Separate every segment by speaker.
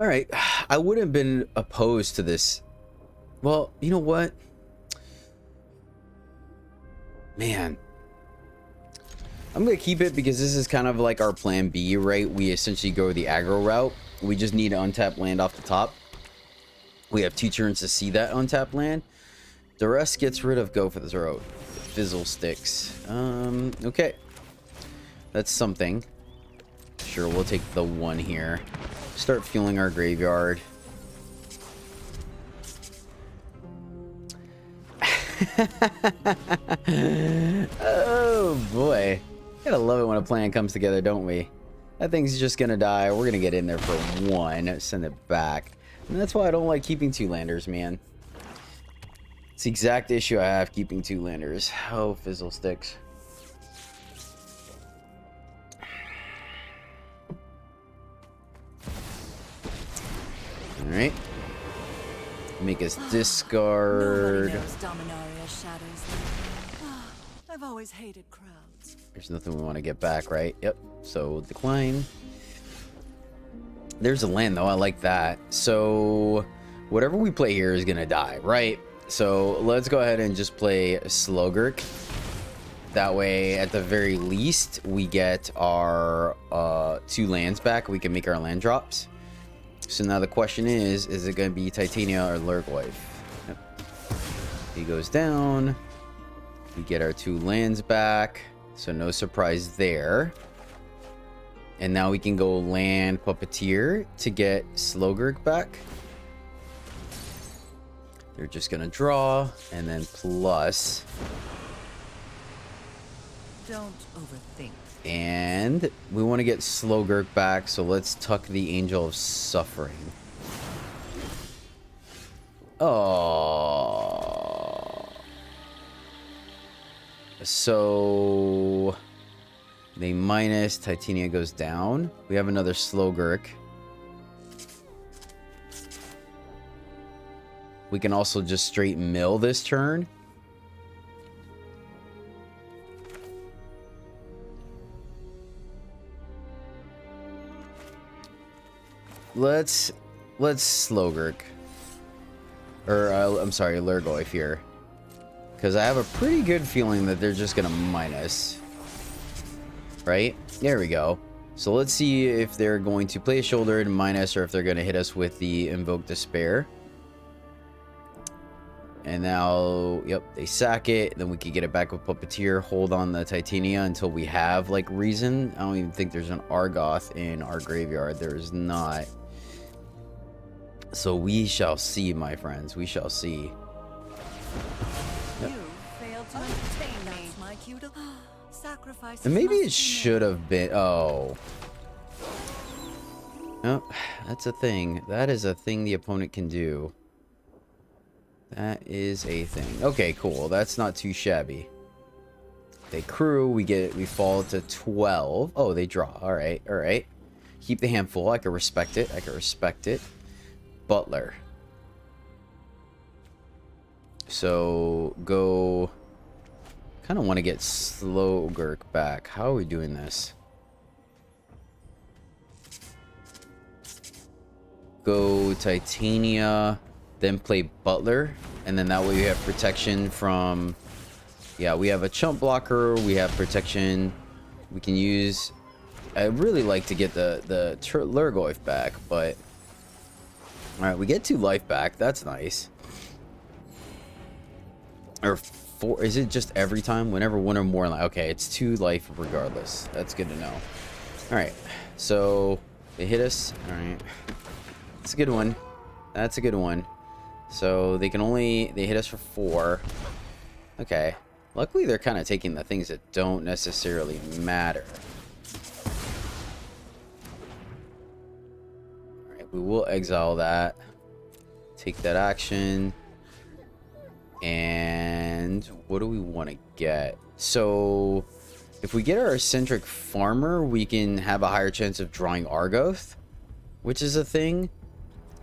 Speaker 1: All right, I wouldn't have been opposed to this. Well, you know what? Man, I'm going to keep it because this is kind of like our plan B, right? We essentially go the aggro route. We just need to untap land off the top. We have 2 turns to see that untapped land. The rest gets rid of go for the throat. Fizzle sticks. Okay. That's something. Sure, we'll take the 1 here. Start fueling our graveyard. Oh boy. Gotta love it when a plan comes together, don't we? That thing's just gonna die. We're gonna get in there for 1. Send it back. And that's why I don't like keeping 2 landers, man. It's the exact issue I have keeping 2 landers. Oh, fizzle sticks. Alright. Make us discard.
Speaker 2: I've always hated crowds.
Speaker 1: There's nothing we want to get back, right? Yep. So decline. There's a land though. I like that. So whatever we play here is gonna die, right? So let's go ahead and just play Slogurk. That way, at the very least, we get our 2 lands back. We can make our land drops. So now the question is it going to be Titania or Lurgoyf? Yep. He goes down. We get our 2 lands back. So no surprise there. And now we can go land Puppeteer to get Slogurk back. They're just going to draw and then plus.
Speaker 2: Don't overthink.
Speaker 1: And we want to get Slogurk back, so let's tuck the Angel of Suffering. Oh. So they minus, Titania goes down. We have another Slogurk. We can also just straight mill this turn. Let's Slogurk. Or, I'm sorry, Lurgoyf here. Because I have a pretty good feeling that they're just going to minus. Right? There we go. So let's see if they're going to play a shoulder and minus or if they're going to hit us with the Invoke Despair. And now, yep, they sack it. Then we could get it back with Puppeteer. Hold on the Titania until we have, like, reason. I don't even think there's an Argoth in our graveyard. There is not. So we shall see, my friends. We shall see. Yep.
Speaker 2: You failed to entertain me. My cue to sacrifice.
Speaker 1: And maybe it should have been. Oh. No, that's a thing. That is a thing the opponent can do. That is a thing. Okay, cool. That's not too shabby. They crew. We fall to 12. Oh, they draw. All right. All right. Keep the hand full. I can respect it. I can respect it. Butler. So go. Kind of want to get Slogurk back. How are we doing this? Go Titania, then play Butler, and then that way we have protection from. Yeah, we have a chump blocker. We have protection. We can use. I really like to get the Lurgoyf back, but. All right, we get 2 life back. That's nice. Or 4? Is it just every time? Whenever 1 or more. Okay, it's 2 life regardless. That's good to know. All right, so they hit us. All right, that's a good one. That's a good one. So they hit us for 4. Okay. Luckily, they're kind of taking the things that don't necessarily matter. We will exile that. Take that action. And what do we want to get? So if we get our eccentric farmer, we can have a higher chance of drawing Argoth, which is a thing.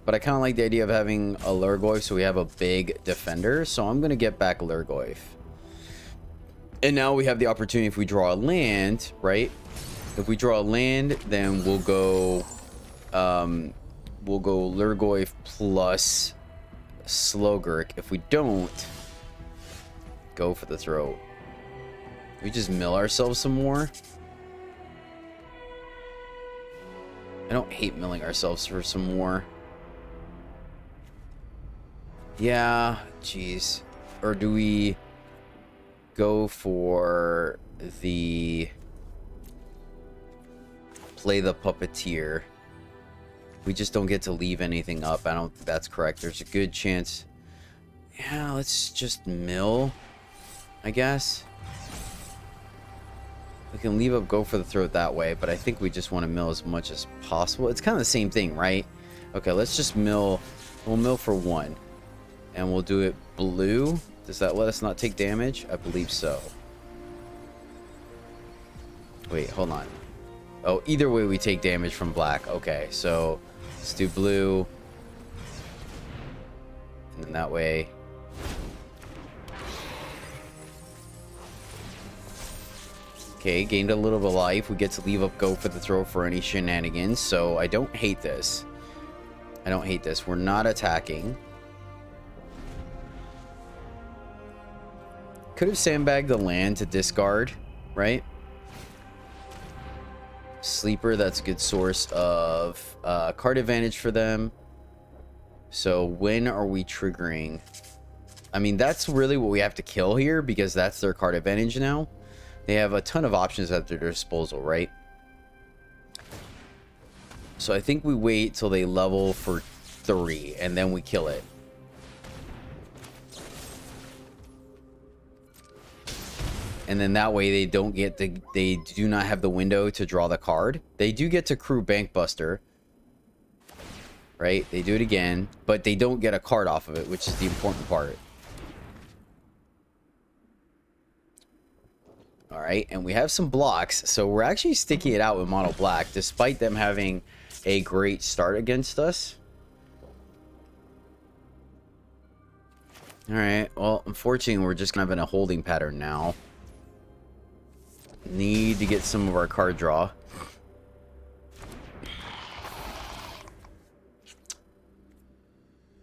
Speaker 1: But I kind of like the idea of having a Lurgoyf so we have a big defender. So I'm going to get back Lurgoyf. And now we have the opportunity if we draw a land, right? If we draw a land, then we'll go we'll go Lurgoyf plus Slogurk. If we don't, go for the throat. We just mill ourselves some more. I don't hate milling ourselves for some more. Yeah, jeez. Or do we go for the play the puppeteer? We just don't get to leave anything up. I don't think that's correct. There's a good chance. Yeah, let's just mill, I guess. We can leave up go for the throat that way, but I think we just want to mill as much as possible. It's kind of the same thing, right? Okay, let's just mill. We'll mill for 1. And we'll do it blue. Does that let us not take damage? I believe so. Wait, hold on. Oh, either way we take damage from black. Okay, so let's do blue. And then that way. Okay, gained a little bit of life. We get to leave up go for the throw for any shenanigans. So I don't hate this. I don't hate this. We're not attacking. Could have sandbagged the land to discard, right? Sleeper, that's a good source of card advantage for them. So when are we triggering? I mean, that's really what we have to kill here because that's their card advantage now. They have a ton of options at their disposal, right? So I think we wait till they level for 3 and then we kill it. And then that way they don't get they do not have the window to draw the card. They do get to crew Bankbuster. Right? They do it again, but they don't get a card off of it, which is the important part. All right, and we have some blocks, so we're actually sticking it out with mono black, despite them having a great start against us. All right, well, unfortunately, we're just kind of in a holding pattern now. Need to get some of our card draw.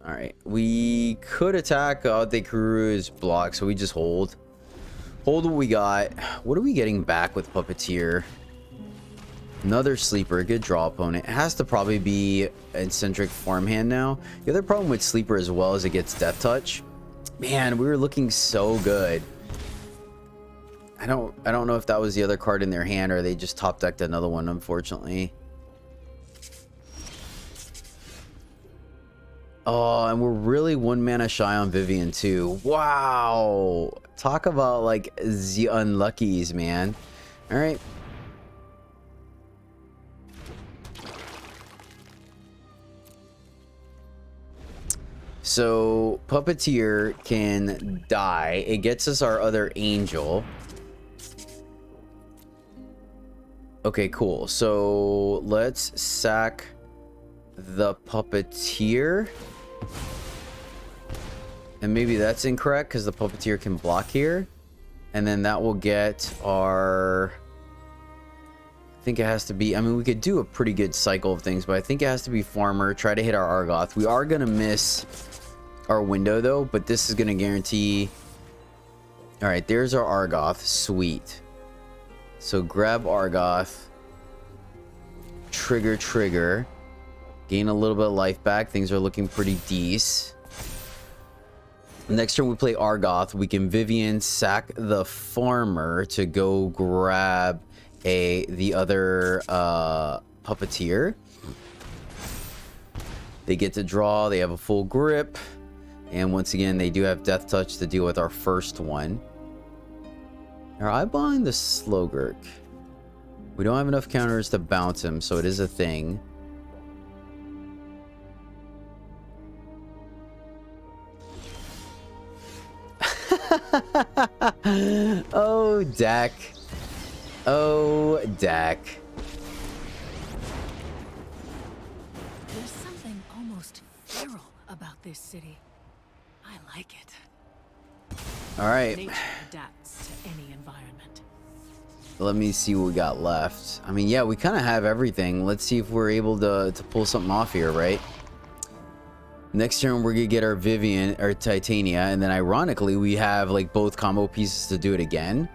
Speaker 1: All right, we could attack they Kuru's block, so we just hold. Hold what we got. What are we getting back with Puppeteer? Another Sleeper, a good draw opponent. It has to probably be Eccentric Farmhand now. The other problem with Sleeper as well is it gets Death Touch. Man, we were looking so good. I don't know if that was the other card in their hand or they just top decked another one, unfortunately. Oh, and we're really 1 mana shy on Vivian too. Wow. Talk about like the unluckies, man. All right. So Puppeteer can die. It gets us our other angel. Okay, cool. So let's sack the Puppeteer. And maybe that's incorrect because the Puppeteer can block here. And then that will get our... I think it has to be... I mean, we could do a pretty good cycle of things, but I think it has to be Farmer. Try to hit our Argoth. We are going to miss our window, though, but this is going to guarantee... Alright, there's our Argoth. Sweet. So grab Argoth. Trigger. Gain a little bit of life back. Things are looking pretty decent. Next turn we play Argoth. We can Vivian sack the Farmer to go grab the other Puppeteer. They get to draw. They have a full grip. And once again, they do have Death Touch to deal with our first one. Are I buying the Slogurk? We don't have enough counters to bounce him, so it is a thing. Oh, Dak. Oh, Dak.
Speaker 2: There's something almost feral about this city. I like it.
Speaker 1: All right.
Speaker 2: Nature adapts to any environment.
Speaker 1: Let me see what we got left. I mean, yeah, we kind of have everything. Let's see if we're able to pull something off here, right? Next turn, we're gonna get our Vivian or Titania, and then ironically, we have like both combo pieces to do it again.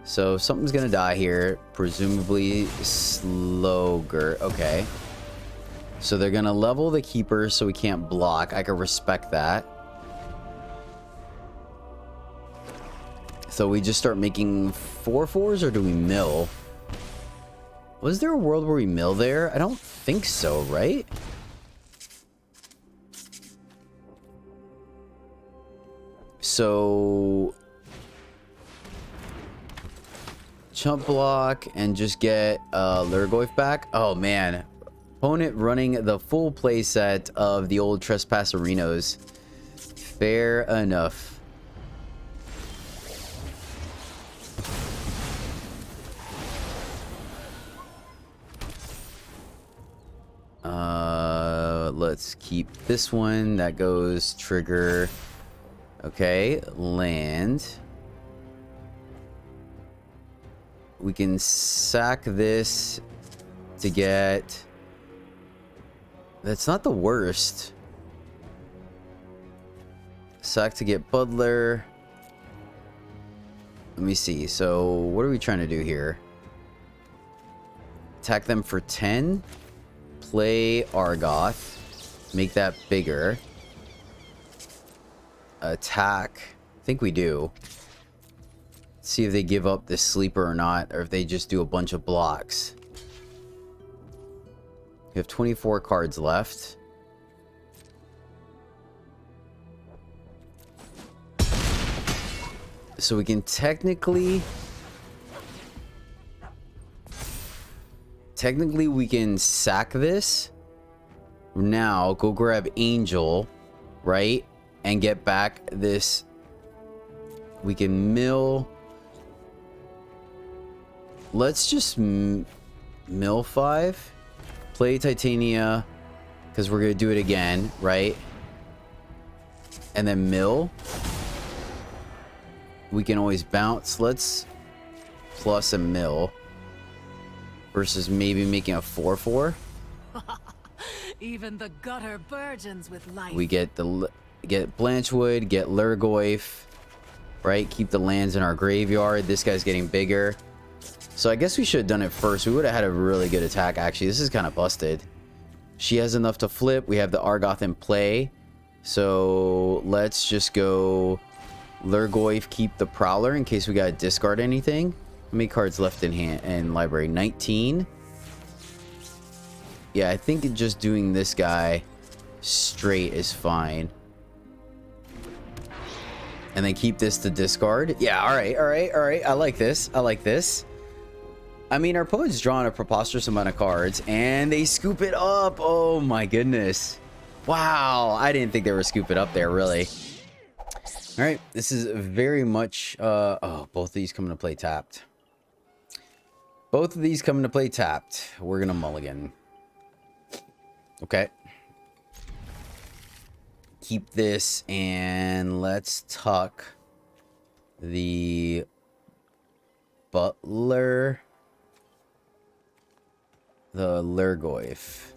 Speaker 1: So something's gonna die here, presumably Slogger. Okay. So they're gonna level the keeper so we can't block. I can respect that. So we just start making 4/4s, or do we mill? Was there a world where we mill there? I don't think so, right? So chump block and just get Lurgoyf back. Oh man, opponent running the full play set of the old Trespasserinos. Fair enough. Let's keep this one. That goes trigger. Okay, land. We can sack this to get... That's not the worst. Sack to get Butler. Let me see. So, what are we trying to do here? Attack them for 10. Play Argoth. Make that bigger. Attack. I think we do. See if they give up this sleeper or not, or if they just do a bunch of blocks. We have 24 cards left. So we can technically we can sack this. Now go grab Angel, right? And get back this. We can mill. Let's just mill 5. Play Titania, because we're going to do it again, right? And then mill. We can always bounce. Let's plus a mill. Versus maybe making a 4/4.
Speaker 2: Even the gutter burgeons with life.
Speaker 1: We get Blanchwood, get Lurgoyf, right? Keep the lands in our graveyard. This guy's getting bigger. So I guess we should have done it first. We would have had a really good attack, actually. This is kind of busted. She has enough to flip. We have the Argoth in play. So let's just go Lurgoyf, keep the Prowler in case we got to discard anything. How many cards left in hand and library? 19. Yeah, I think just doing this guy straight is fine. And then keep this to discard. Yeah, all right. I like this. I mean, our opponent's drawn a preposterous amount of cards, and they scoop it up. Oh my goodness. Wow, I didn't think they were scooping up there, really. All right, this is very much... oh, both of these come into play tapped. Both of these come into play tapped. We're gonna mulligan. Okay. Keep this, and let's tuck the Butler, the Lurgoyf.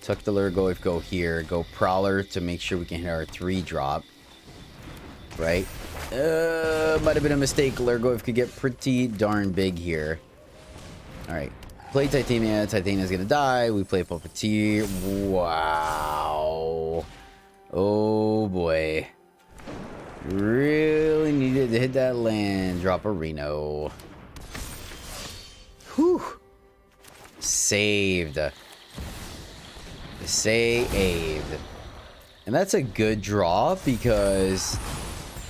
Speaker 1: Tuck the Lurgoyf, go here. Go Prowler to make sure we can hit our 3-drop. Right? Might have been a mistake. Lurgoyf could get pretty darn big here. Alright. Play Titania. Titania's gonna die. We play Puppeteer. Wow. Oh boy. Really needed to hit that land. Drop a Reno. Whew. Saved. Saved. And that's a good draw because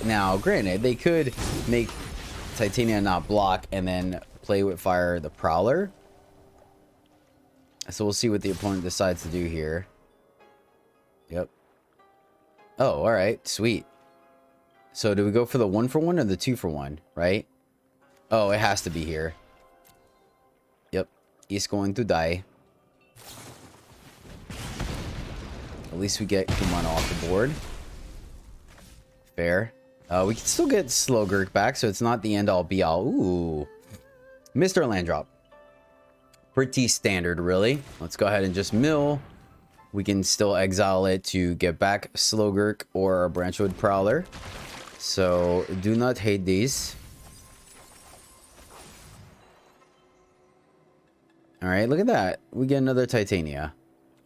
Speaker 1: now, granted, they could make Titania not block and then play with fire the Prowler. So we'll see what the opponent decides to do here. Yep. Oh, all right. Sweet. So do we go for the 1-for-1 or the 2-for-1, right? Oh, it has to be here. Yep. He's going to die. At least we get Kumano off the board. Fair. We can still get Slogurk back, so it's not the end-all be-all. Ooh. Mr. Land Drop. Pretty standard, really. Let's go ahead and just mill. we can still exile it to get back Slogurk or Branchwood Prowler. So do not hate these. All right, look at that. We get another Titania.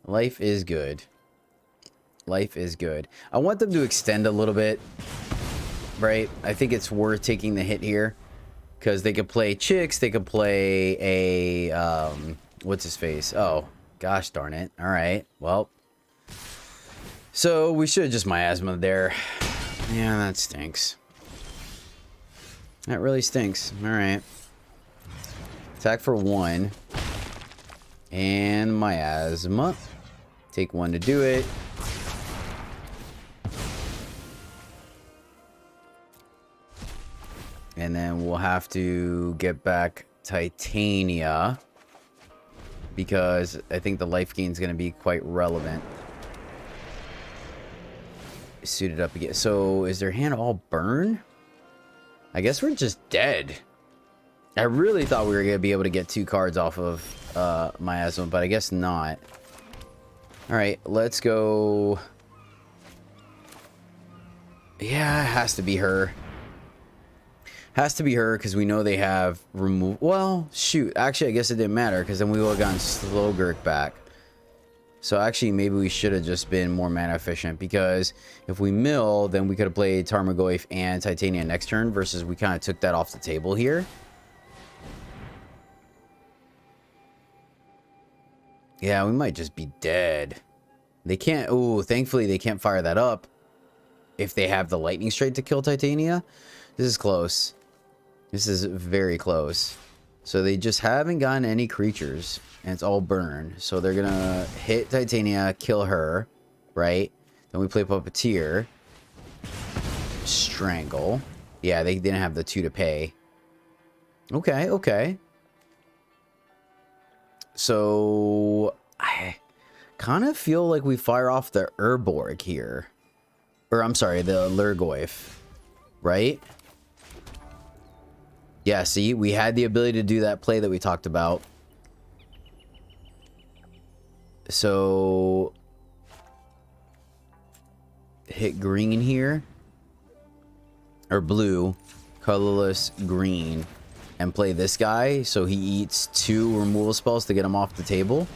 Speaker 1: Life is good. Life is good. I want them to extend a little bit, right? I think it's worth taking the hit here because they could play Chicks. They could play a, what's his face? Oh, gosh darn it. All right, well. So we should have just miasma there. Yeah, that stinks. That really stinks. All right. Attack for 1. And miasma. Take 1 to do it. And then we'll have to get back Titania. Because I think the life gain is going to be quite relevant. Suited up again. So is their hand all burn? I guess we're just dead. I really thought we were going to be able to get 2 cards off of miasma, but I guess not. Alright, let's go. Yeah, it has to be her. Has to be her because we know they have remove. Well, shoot. Actually, I guess it didn't matter because then we would have gotten Slogurk back. So actually, maybe we should have just been more mana efficient because if we mill, then we could have played Tarmogoyf and Titania next turn versus we kind of took that off the table here. Yeah, we might just be dead. They can't. Oh, thankfully they can't fire that up if they have the lightning strike to kill Titania. This is close. This is very close. So they just haven't gotten any creatures. And it's all burn. So they're going to hit Titania, kill her. Right? Then we play Puppeteer. Strangle. Yeah, they didn't have the 2 to pay. Okay, okay. So I kind of feel like we fire off the Urborg here. Or I'm sorry, the Lurgoyf. Right? Yeah, see, we had the ability to do that play that we talked about. So hit green here. Or blue. Colorless green. And play this guy so he eats 2 removal spells to get him off the table.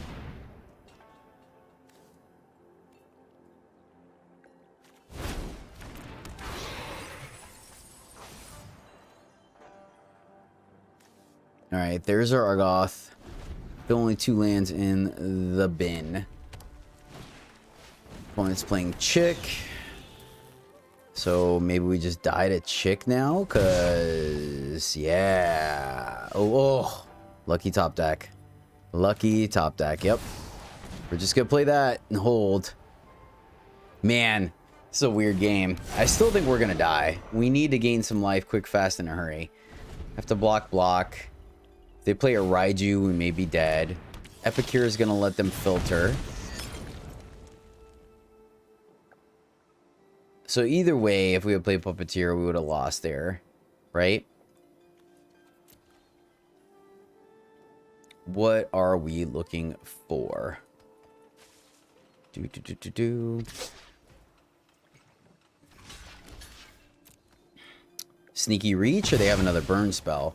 Speaker 1: Alright, there's our Argoth. Still only 2 lands in the bin. Opponent's playing Chick. So maybe we just die to Chick now, cause yeah. Oh, lucky top deck. Lucky top deck. Yep. We're just gonna play that and hold. Man, it's a weird game. I still think we're gonna die. We need to gain some life quick, fast, in a hurry. Have to block. If they play a Raiju, we may be dead. Epicure is gonna let them filter. So either way, if we had played Puppeteer, we would have lost there, right? What are we looking for? Sneaky Reach, or they have another burn spell?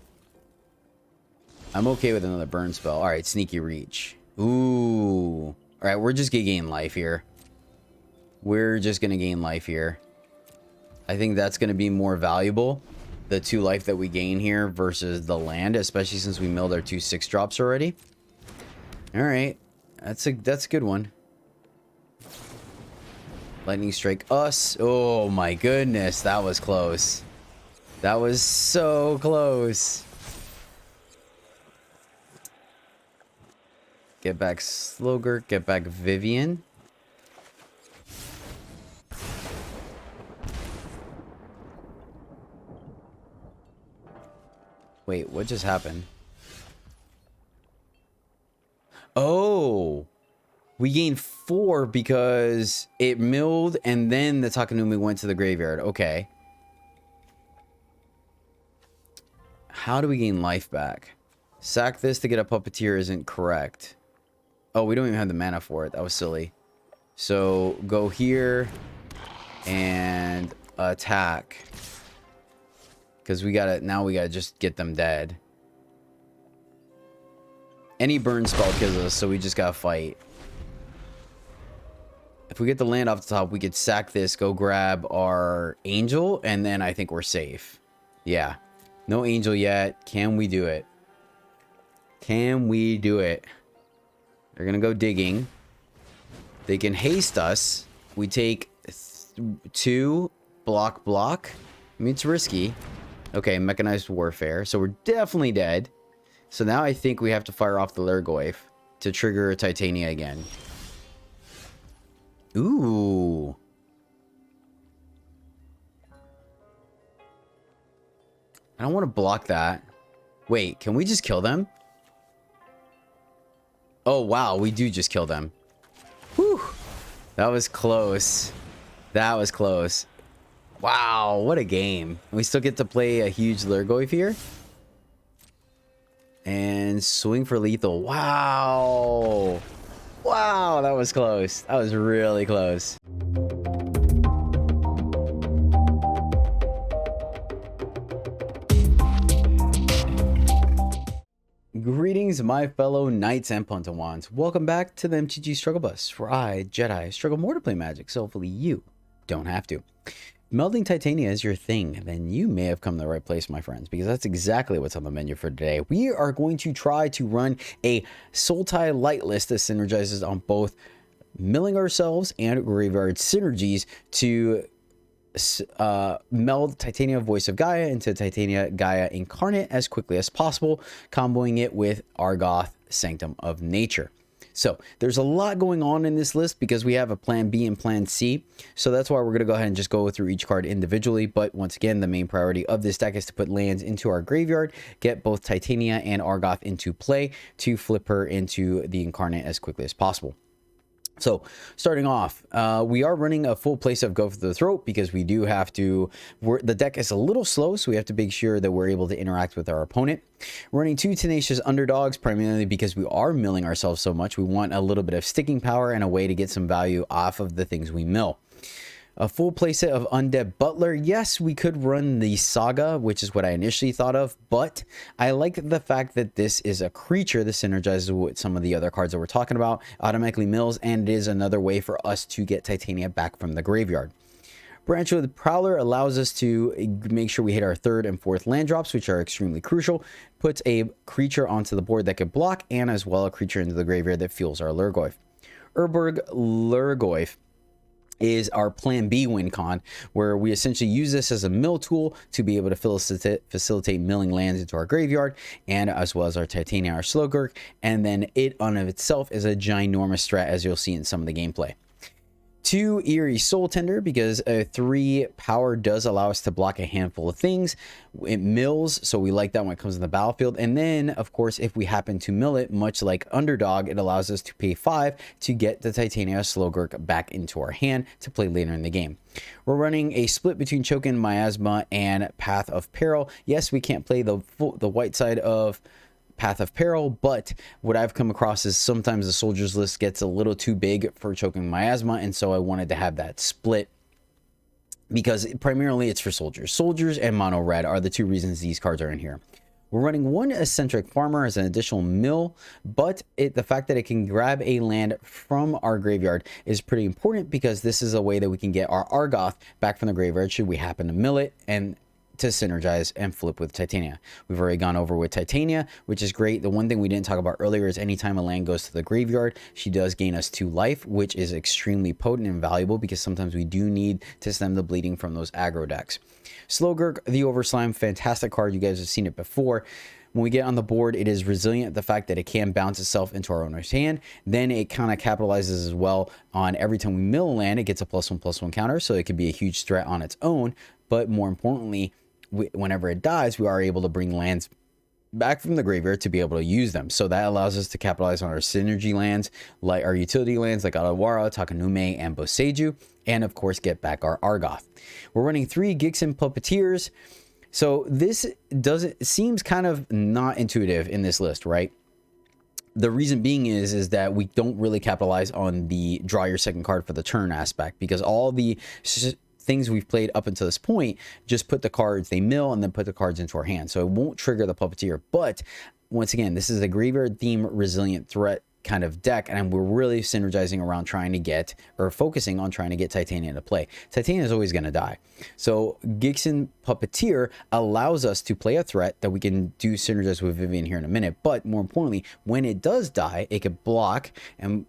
Speaker 1: I'm okay with another burn spell. All right, Sneaky Reach. Ooh. All right, we're just gonna gain life here. We're just gonna gain life here. I think that's going to be more valuable, the 2 life that we gain here versus the land, especially since we milled our 2 6-drops already. All right, that's a good one. Lightning strike us. Oh my goodness, that was close. That was so close. Get back Slogurk, get back Vivian. Wait, what just happened? Oh, we gained 4 because it milled and then the Takanumi went to the graveyard. Okay. How do we gain life back? Sack this to get a Puppeteer isn't correct. Oh, we don't even have the mana for it. That was silly. So go here and attack. Because we gotta, now we gotta just get them dead. Any burn spell kills us, so we just gotta fight. If we get the land off the top, we could sack this, go grab our angel, and then I think we're safe. Yeah. No angel yet. Can we do it? Can we do it? They're gonna go digging. They can haste us. We take 2 block. I mean, it's risky. Okay, mechanized warfare. So we're definitely dead. So now I think we have to fire off the Lurgoyf to trigger Titania again. Ooh. I don't want to block that. Wait, can we just kill them? Oh, wow. We do just kill them. Whew. That was close. That was close. Wow, what a game. We still get to play a huge Lurgoyf here. And swing for lethal. Wow. Wow, that was close. That was really close. Greetings, my fellow knights and puntawans. Welcome back to the MTG Struggle Bus, where I, Jedi, struggle more to play Magic, so hopefully you don't have to. Melding Titania is your thing, then you may have come to the right place, my friends, because that's exactly what's on the menu for today. We are going to try to run a Sultai light list that synergizes on both milling ourselves and graveyard synergies to meld Titania Voice of Gaia into Titania Gaia Incarnate as quickly as possible, comboing it with Argoth Sanctum of Nature. So there's a lot going on in this list because we have a plan B and plan C. So that's why we're going to go ahead and just go through each card individually. But once again, the main priority of this deck is to put lands into our graveyard, get both Titania and Argoth into play to flip her into the Incarnate as quickly as possible. So starting off, we are running a full place of Go for the Throat because we do have to, the deck is a little slow, so we have to make sure that we're able to interact with our opponent. Running 2 Tenacious Underdogs, primarily because we are milling ourselves so much. We want a little bit of sticking power and a way to get some value off of the things we mill. A full playset of Undead Butler. Yes, we could run the Saga, which is what I initially thought of, but I like the fact that this is a creature that synergizes with some of the other cards that we're talking about, automatically mills, and it is another way for us to get Titania back from the graveyard. Branch of the Prowler allows us to make sure we hit our 3rd and 4th land drops, which are extremely crucial. Puts a creature onto the board that could block, and as well a creature into the graveyard that fuels our Lurgoyf. Urborg Lurgoyf is our plan B win con, where we essentially use this as a mill tool to be able to facilitate milling lands into our graveyard, and as well as our Titania, our Slogurk, and then it on of itself is a ginormous strat, as you'll see in some of the gameplay. 2 Eerie Soul Tender, because a 3 power does allow us to block a handful of things. It mills, so we like that when it comes to the battlefield. And then, of course, if we happen to mill it, much like Underdog, it allows us to pay 5 to get the Titania Slogurk back into our hand to play later in the game. We're running a split between Chokin, Miasma, and Path of Peril. Yes, we can't play the white side of Path of Peril, but what I've come across is sometimes the soldiers list gets a little too big for Choking Miasma, and so I wanted to have that split because primarily it's for soldiers and mono red are the 2 reasons these cards are in here. We're running 1 Eccentric Farmer as an additional mill, but the fact that it can grab a land from our graveyard is pretty important because this is a way that we can get our Argoth back from the graveyard should we happen to mill it, and to synergize and flip with Titania. We've already gone over with Titania, which is great. The one thing we didn't talk about earlier is anytime a land goes to the graveyard, she does gain us 2 life, which is extremely potent and valuable because sometimes we do need to stem the bleeding from those aggro decks. Slogurk, the Overslime, fantastic card. You guys have seen it before. When we get on the board, it is resilient. The fact that it can bounce itself into our owner's hand. Then it kind of capitalizes as well on every time we mill a land, it gets a +1/+1 counter. So it could be a huge threat on its own. But more importantly, whenever it dies, we are able to bring lands back from the graveyard to be able to use them. So that allows us to capitalize on our synergy lands, like our utility lands like Adawara, Takanume, and Boseiju, and of course get back our Argoth. We're running 3 Gixen Puppeteers. So this seems kind of not intuitive in this list, right? The reason being is that we don't really capitalize on the draw your second card for the turn aspect, because all the things we've played up until this point just put the cards, they mill and then put the cards into our hand, so it won't trigger the puppeteer. But once again, this is a graveyard theme resilient threat kind of deck, and we're really synergizing around trying to get, or focusing on trying to get Titania into play. Titania is always going to die, so Gixin Puppeteer allows us to play a threat that we can do synergize with Vivian here in a minute. But more importantly, when it does die, it could block, and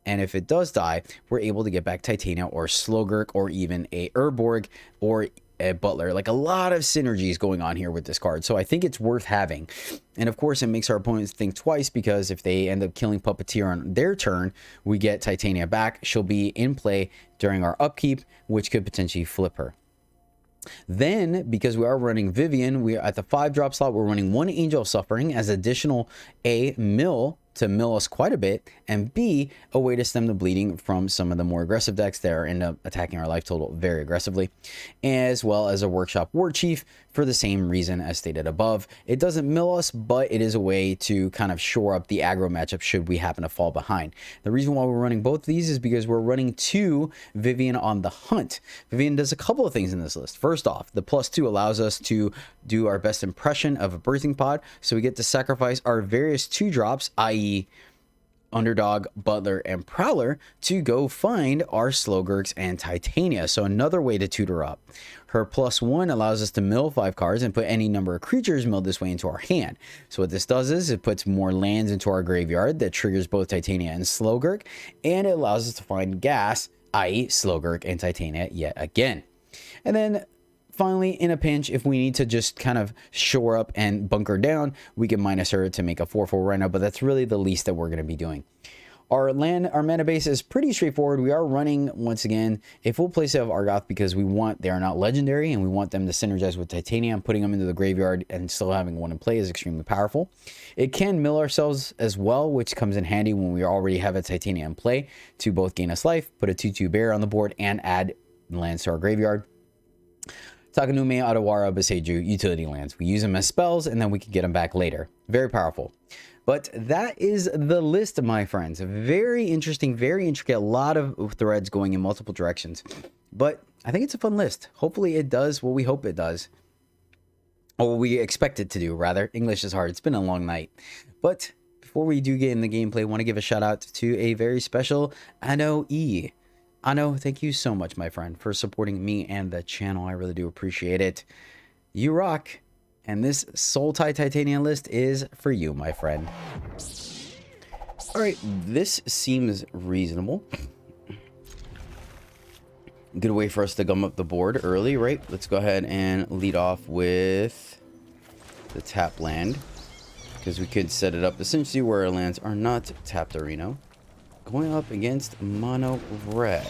Speaker 1: if it does die, we're able to get back Titania or Slogurk or even a Urborg or a Butler. Like, a lot of synergies going on here with this card, so I think it's worth having. And of course, it makes our opponents think twice, because if they end up killing Puppeteer on their turn, we get Titania back. She'll be in play during our upkeep, which could potentially flip her. Then, because we are running Vivian, we are at the 5-drop slot, we're running 1 Angel of Suffering as additional A, mill to mill us quite a bit, and B, a way to stem the bleeding from some of the more aggressive decks that are end up attacking our life total very aggressively, as well as a Workshop War Chief for the same reason as stated above. It doesn't mill us, but it is a way to kind of shore up the aggro matchup should we happen to fall behind. The reason why we're running both of these is because we're running 2 Vivian on the Hunt. Vivian does a couple of things in this list. First off, the +2 allows us to do our best impression of a birthing pod, so we get to sacrifice our various 2-drops, i.e. Underdog, Butler, and Prowler, to go find our Slogurks and Titania. So another way to tutor up. Her +1 allows us to mill 5 cards and put any number of creatures milled this way into our hand. So what this does is it puts more lands into our graveyard that triggers both Titania and Slogurk, and it allows us to find gas, i.e. Slogurk and Titania yet again. And then finally, in a pinch, if we need to just kind of shore up and bunker down, we can minus her to make a 4/4 right now, but that's really the least that we're going to be doing. Our mana base is pretty straightforward. We are running, once again, a full playset of Argoth, because they are not legendary, and we want them to synergize with Titania, and putting them into the graveyard and still having one in play is extremely powerful. It can mill ourselves as well, which comes in handy when we already have a Titania in play to both gain us life, put a 2/2 bear on the board, and add lands to our graveyard. Takanume, Adawara, Beseju, utility lands. We use them as spells, and then we can get them back later. Very powerful. But that is the list, my friends. Very interesting, very intricate. A lot of threads going in multiple directions. But I think it's a fun list. Hopefully it does what we hope it does. Or what we expect it to do, rather. English is hard. It's been a long night. But before we do get in the gameplay, I want to give a shout out to a very special Ano E. Ano, thank you so much, my friend, for supporting me and the channel. I really do appreciate it. You rock. And this Sultai Titania list is for you, my friend. All right, this seems reasonable. Good way for us to gum up the board early, right? Let's go ahead and lead off with the tap land, because we could set it up essentially where our lands are not tapped arena. Going up against mono red.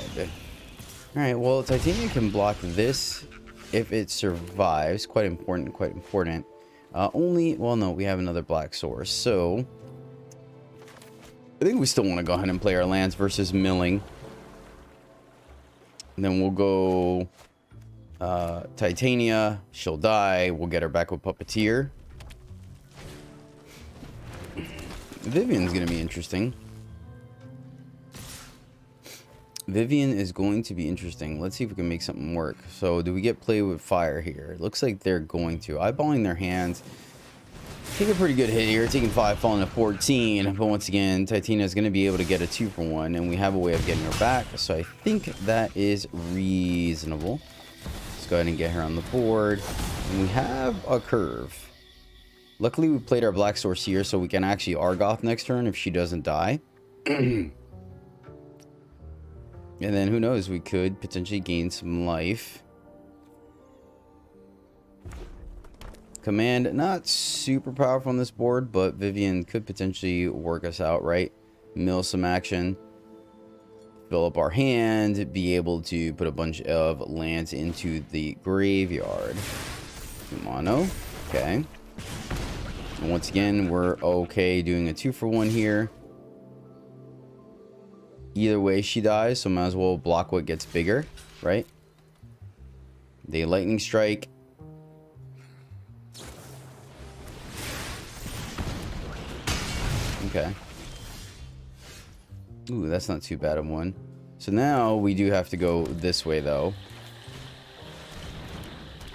Speaker 1: All right, well, Titania can block this if it survives. Quite important, quite important. Well, no, we have another black source, so I think we still want to go ahead and play our lands versus milling. And then we'll go Titania. She'll die. We'll get her back with Puppeteer. Vivian's going to be interesting. Vivian is going to be interesting. Let's see if we can make something work. So, do we get play with fire here? It looks like they're going to. Eyeballing their hands. Take a pretty good hit here. Taking 5, falling to 14. But once again, Titania is going to be able to get a 2-for-1. And we have a way of getting her back. So, I think that is reasonable. Let's go ahead and get her on the board. And we have a curve. Luckily, we played our black source here, so we can actually Argoth next turn if she doesn't die. And then, who knows, we could potentially gain some life. Command, not super powerful on this board, but Vivian could potentially work us out, right? Mill some action. Fill up our hand. Be able to put a bunch of lands into the graveyard. Mono. Okay. And once again, we're okay doing a 2-for-1 here. Either way, she dies, so might as well block what gets bigger, right? They lightning strike. Okay. Ooh, that's not too bad of one. So now we do have to go this way, though.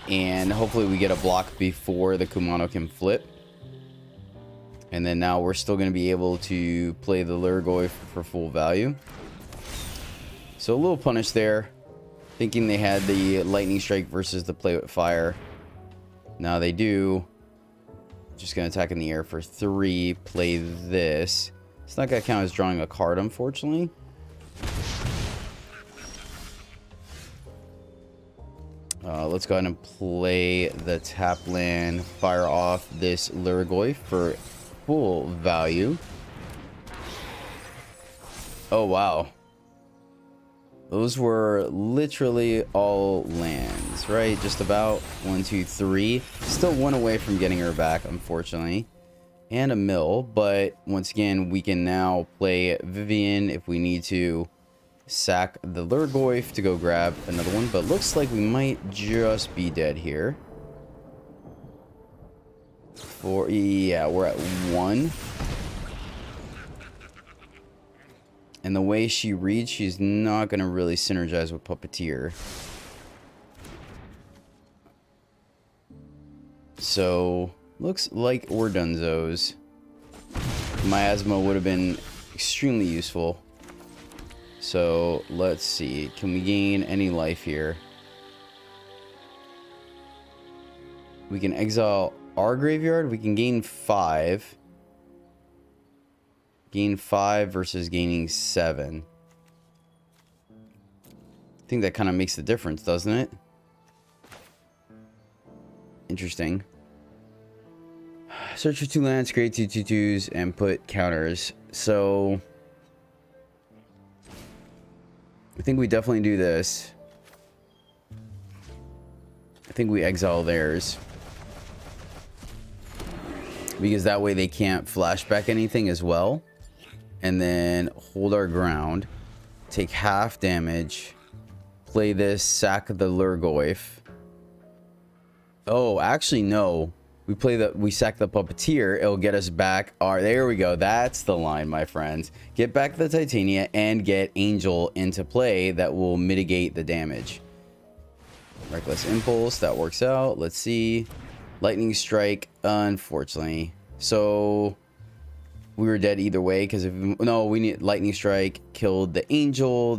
Speaker 1: And hopefully we get a block before the Kumano can flip. And then now we're still going to be able to play the Lurgoy for full value. So a little punish there. Thinking they had the Lightning Strike versus the Play with Fire. Now they do. Just going to attack in the air for 3. Play this. It's not going to count as drawing a card, unfortunately. Let's go ahead and play the tap land. Fire off this Lurgoy for full value. Oh, wow. Those were literally all lands, right? Just about 1, 2, 3. Still one away from getting her back, unfortunately. And a mill, but once again, we can now play Vivian if we need to sack the Lurgoyf to go grab another one. But looks like we might just be dead here. Yeah, we're at 1. And the way she reads, she's not going to really synergize with Puppeteer. So, looks like we're donezos. Miasma would have been extremely useful. So, let's see. Can we gain any life here? We can exile our graveyard. We can gain 5. Gain 5 versus gaining 7. I think that kind of makes the difference, doesn't it? Interesting. Search for 2 lands, create 2 2/2s, and put counters. So I think we definitely do this. I think we exile theirs. Because that way they can't flashback anything as well. And then hold our ground. Take half damage. Play this, sack the Lurgoyf. Oh, actually no. We sack the Puppeteer. It'll get us back. There we go. That's the line, my friends. Get back the Titania and get Angel into play. That will mitigate the damage. Reckless Impulse. That works out. Let's see. Lightning Strike. Unfortunately. So we were dead either way. Because we need Lightning Strike. Killed the Angel.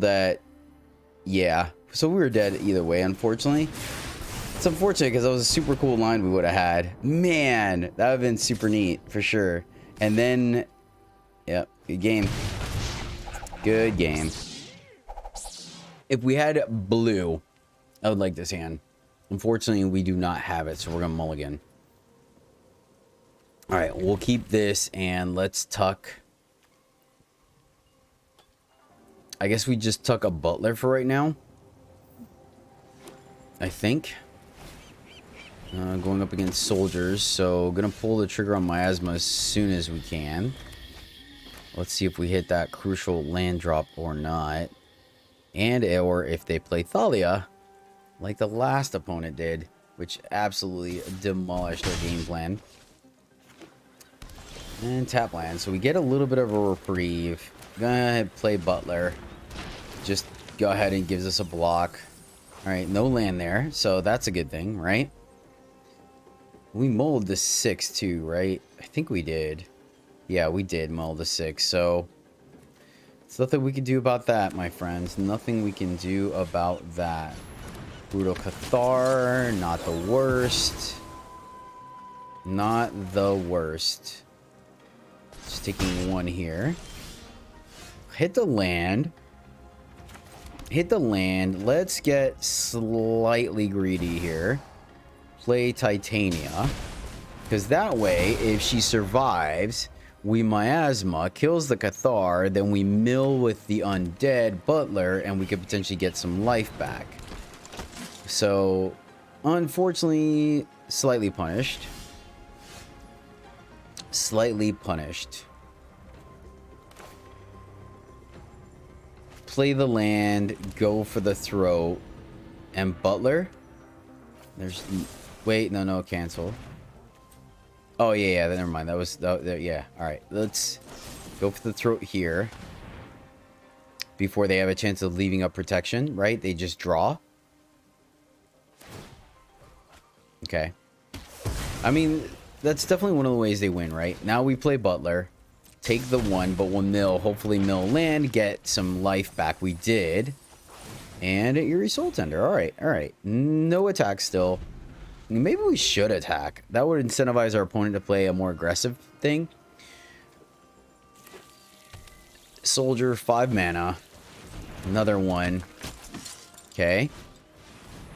Speaker 1: Yeah. So we were dead either way, unfortunately. It's unfortunate because that was a super cool line we would have had. Man, that would have been super neat for sure. And then, yep, good game. Good game. If we had blue, I would like this hand. Unfortunately, we do not have it, so we're going to mulligan. All right, we'll keep this and let's tuck. I guess we just tuck a Butler for right now. I think. Going up against soldiers, so gonna pull the trigger on Miasma as soon as we can. Let's see if we hit that crucial land drop or not. Or if they play Thalia, like the last opponent did, which absolutely demolished their game plan. And tap land, so we get a little bit of a reprieve. Gonna play Butler. Just go ahead and gives us a block. Alright, no land there, so that's a good thing, right? We mulled the 6 too, right? I think we did. Yeah, we did mull the 6, so there's nothing we can do about that, my friends. Nothing we can do about that. Brutal Cathar, not the worst. Not the worst. Just taking 1 here. Hit the land. Hit the land. Let's get slightly greedy here. Play Titania. Because that way, if she survives, we Miasma, kills the Cathar, then we mill with the undead Butler, and we could potentially get some life back. So, unfortunately, slightly punished. Slightly punished. Play the land, go for the throat, and Butler. There's, wait, no, cancel. Oh yeah, never mind. That was, yeah. All right, let's go for the throat here. before they have a chance of leaving up protection, right? They just draw. Okay. I mean, that's definitely one of the ways they win, right? Now we play Butler. Take the 1, but we'll mill. Hopefully mill land, get some life back. We did. And Eerie Soul Tender. Alright, alright. No attack still. Maybe we should attack. That would incentivize our opponent to play a more aggressive thing. Soldier, 5 mana. Another 1. Okay.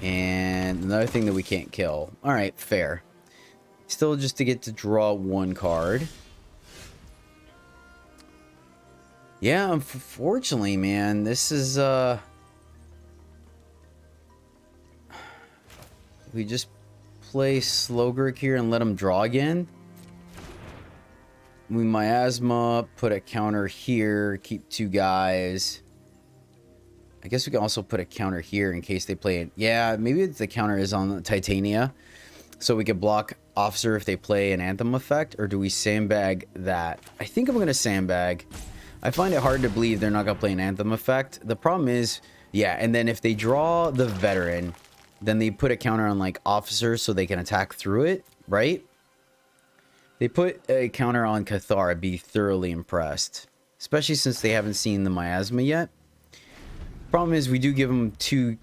Speaker 1: And another thing that we can't kill. Alright, fair. Still just to get to draw 1 card. Yeah, unfortunately, man, this is, we just play Slogric here and let him draw again. We miasma, put a counter here, keep 2 guys. I guess we can also put a counter here in case they play it. Yeah, maybe the counter is on the Titania. So we could block Officer if they play an Anthem effect, or do we sandbag that? I think I'm going to sandbag. I find it hard to believe they're not going to play an Anthem effect. The problem is, yeah, and then if they draw the Veteran, then they put a counter on like Officer so they can attack through it, right? They put a counter on Cathar, I'd be thoroughly impressed. Especially since they haven't seen the miasma yet. Problem is we do give them 2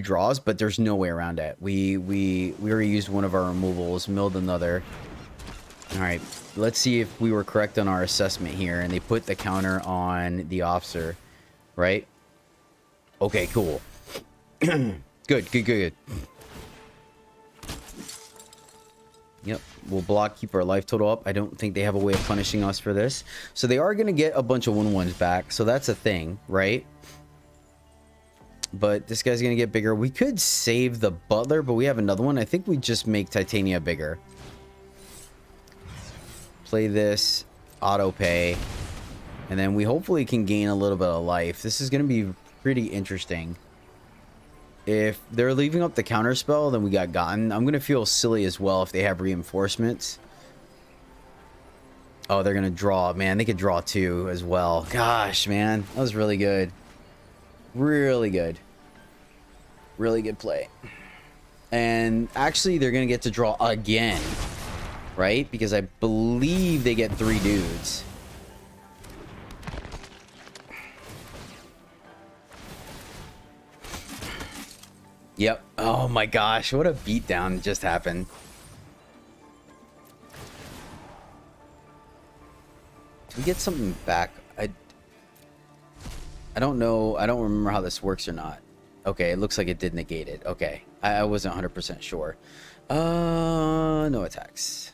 Speaker 1: draws, but there's no way around it. We already used one of our removals, milled another. Alright, let's see if we were correct on our assessment here, and they put the counter on the Officer, right? Okay, cool. Good. Yep, we'll block, keep our life total up. I don't think they have a way of punishing us for this. So they are going to get a bunch of 1/1s back, so that's a thing, right? But this guy's going to get bigger. We could save the Butler, but we have another one. I think we just make Titania bigger. Play this, auto pay, and then we hopefully can gain a little bit of life. This is going to be pretty interesting. If they're leaving up the counter spell, then we got gotten. I'm going to feel silly as well if they have reinforcements. Oh, they're going to draw. Man, they could draw 2 as well. Gosh, man. That was really good. Really good. Really good play. And actually, they're going to get to draw again. Right? Because I believe they get 3 dudes. Yep. Oh my gosh, what a beatdown just happened. Do we get something back? I don't know. I don't remember how this works or not. Okay, it looks like it did negate it. Okay. I wasn't 100% sure. No attacks.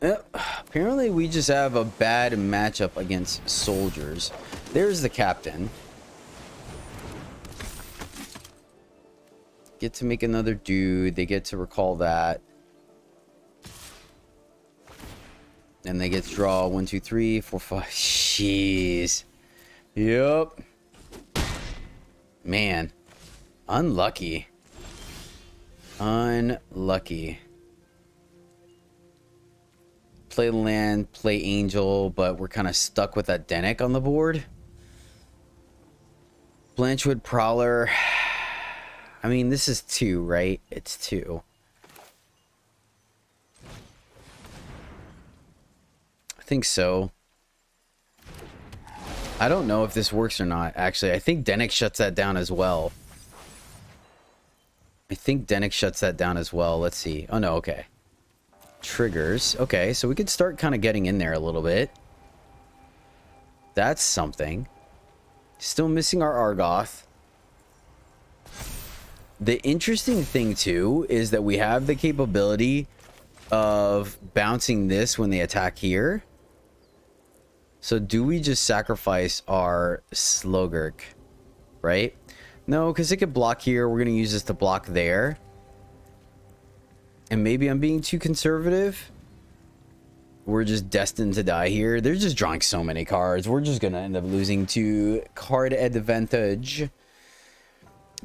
Speaker 1: Apparently we just have a bad matchup against soldiers. There's the captain. Get to make another dude. They get to recall that. And they get to draw 1, 2, 3, 4, 5. Jeez. Yep. Man. Unlucky. Unlucky. Play land, play angel, but we're kind of stuck with that Denick on the board. Blanchwood Prowler. I mean, this is 2, right? It's 2. I think so. I don't know if this works or not, actually. I think Denick shuts that down as well. Let's see. Oh, no, okay. Triggers. Okay, so we could start kind of getting in there a little bit. That's something. Still missing our Argoth. The interesting thing, too, is that we have the capability of bouncing this when they attack here. So do we just sacrifice our Slogurk? Right? No, because it could block here. We're going to use this to block there. And maybe I'm being too conservative. We're just destined to die here. They're just drawing so many cards. We're just going to end up losing to card advantage.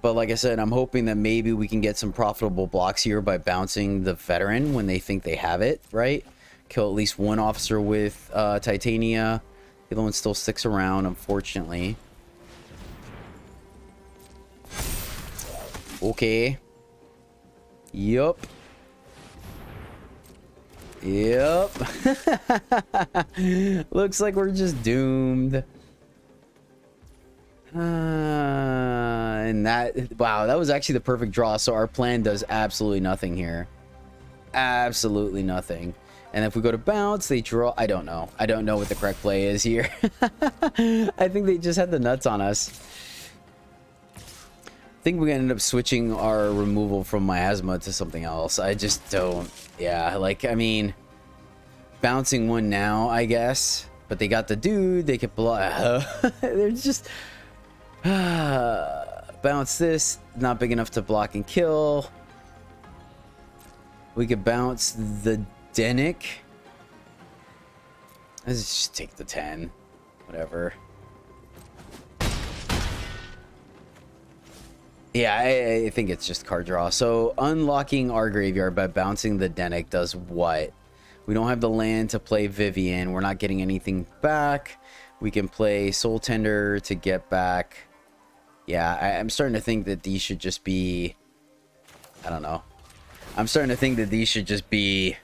Speaker 1: But like I said, I'm hoping that maybe we can get some profitable blocks here by bouncing the veteran when they think they have it, right? Kill at least one officer with Titania. The other one still sticks around, unfortunately. Okay. Yup. Yep. Looks like we're just doomed. And that, wow, that was actually the perfect draw. So our plan does absolutely nothing here. Absolutely nothing. And if we go to bounce, they draw. I don't know. I don't know what the correct play is here. I think they just had the nuts on us. I think we're gonna end up switching our removal from miasma to something else. I just don't. Yeah, like, I mean, bouncing one now, I guess. But they got the dude. They could block. They're just bounce this. Not big enough to block and kill. We could bounce the Denic. Let's just take the 10. Whatever. Yeah, I think it's just card draw. So unlocking our graveyard by bouncing the Denic does what? We don't have the land to play Vivian. We're not getting anything back. We can play Soul Tender to get back. Yeah, I'm starting to think that these should just be... I don't know. I'm starting to think that these should just be...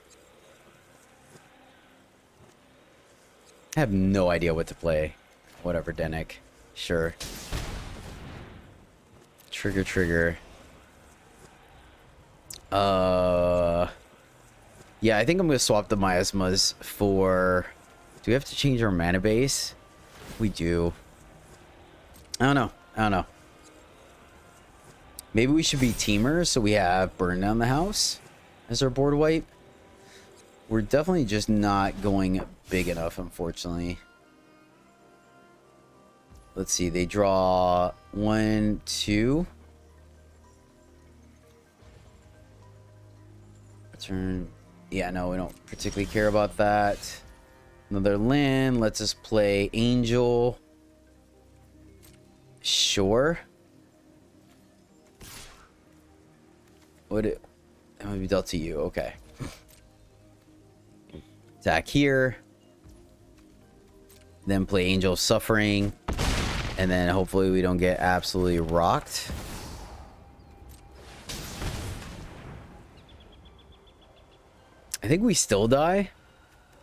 Speaker 1: I have no idea what to play. Whatever, Denic. Sure. Trigger. Yeah, I think I'm gonna swap the miasmas for... Do we have to change our mana base? We do. I don't know. Maybe we should be teamers, so we have Burn Down the House as our board wipe. We're definitely just not going big enough, unfortunately. Let's see, they draw 1, 2. Turn. Yeah, no, we don't particularly care about that. Another land. Let's just play Angel. Sure. That would be dealt to you. Okay. Attack here. Then play Angel Suffering. And then hopefully we don't get absolutely rocked. I think we still die.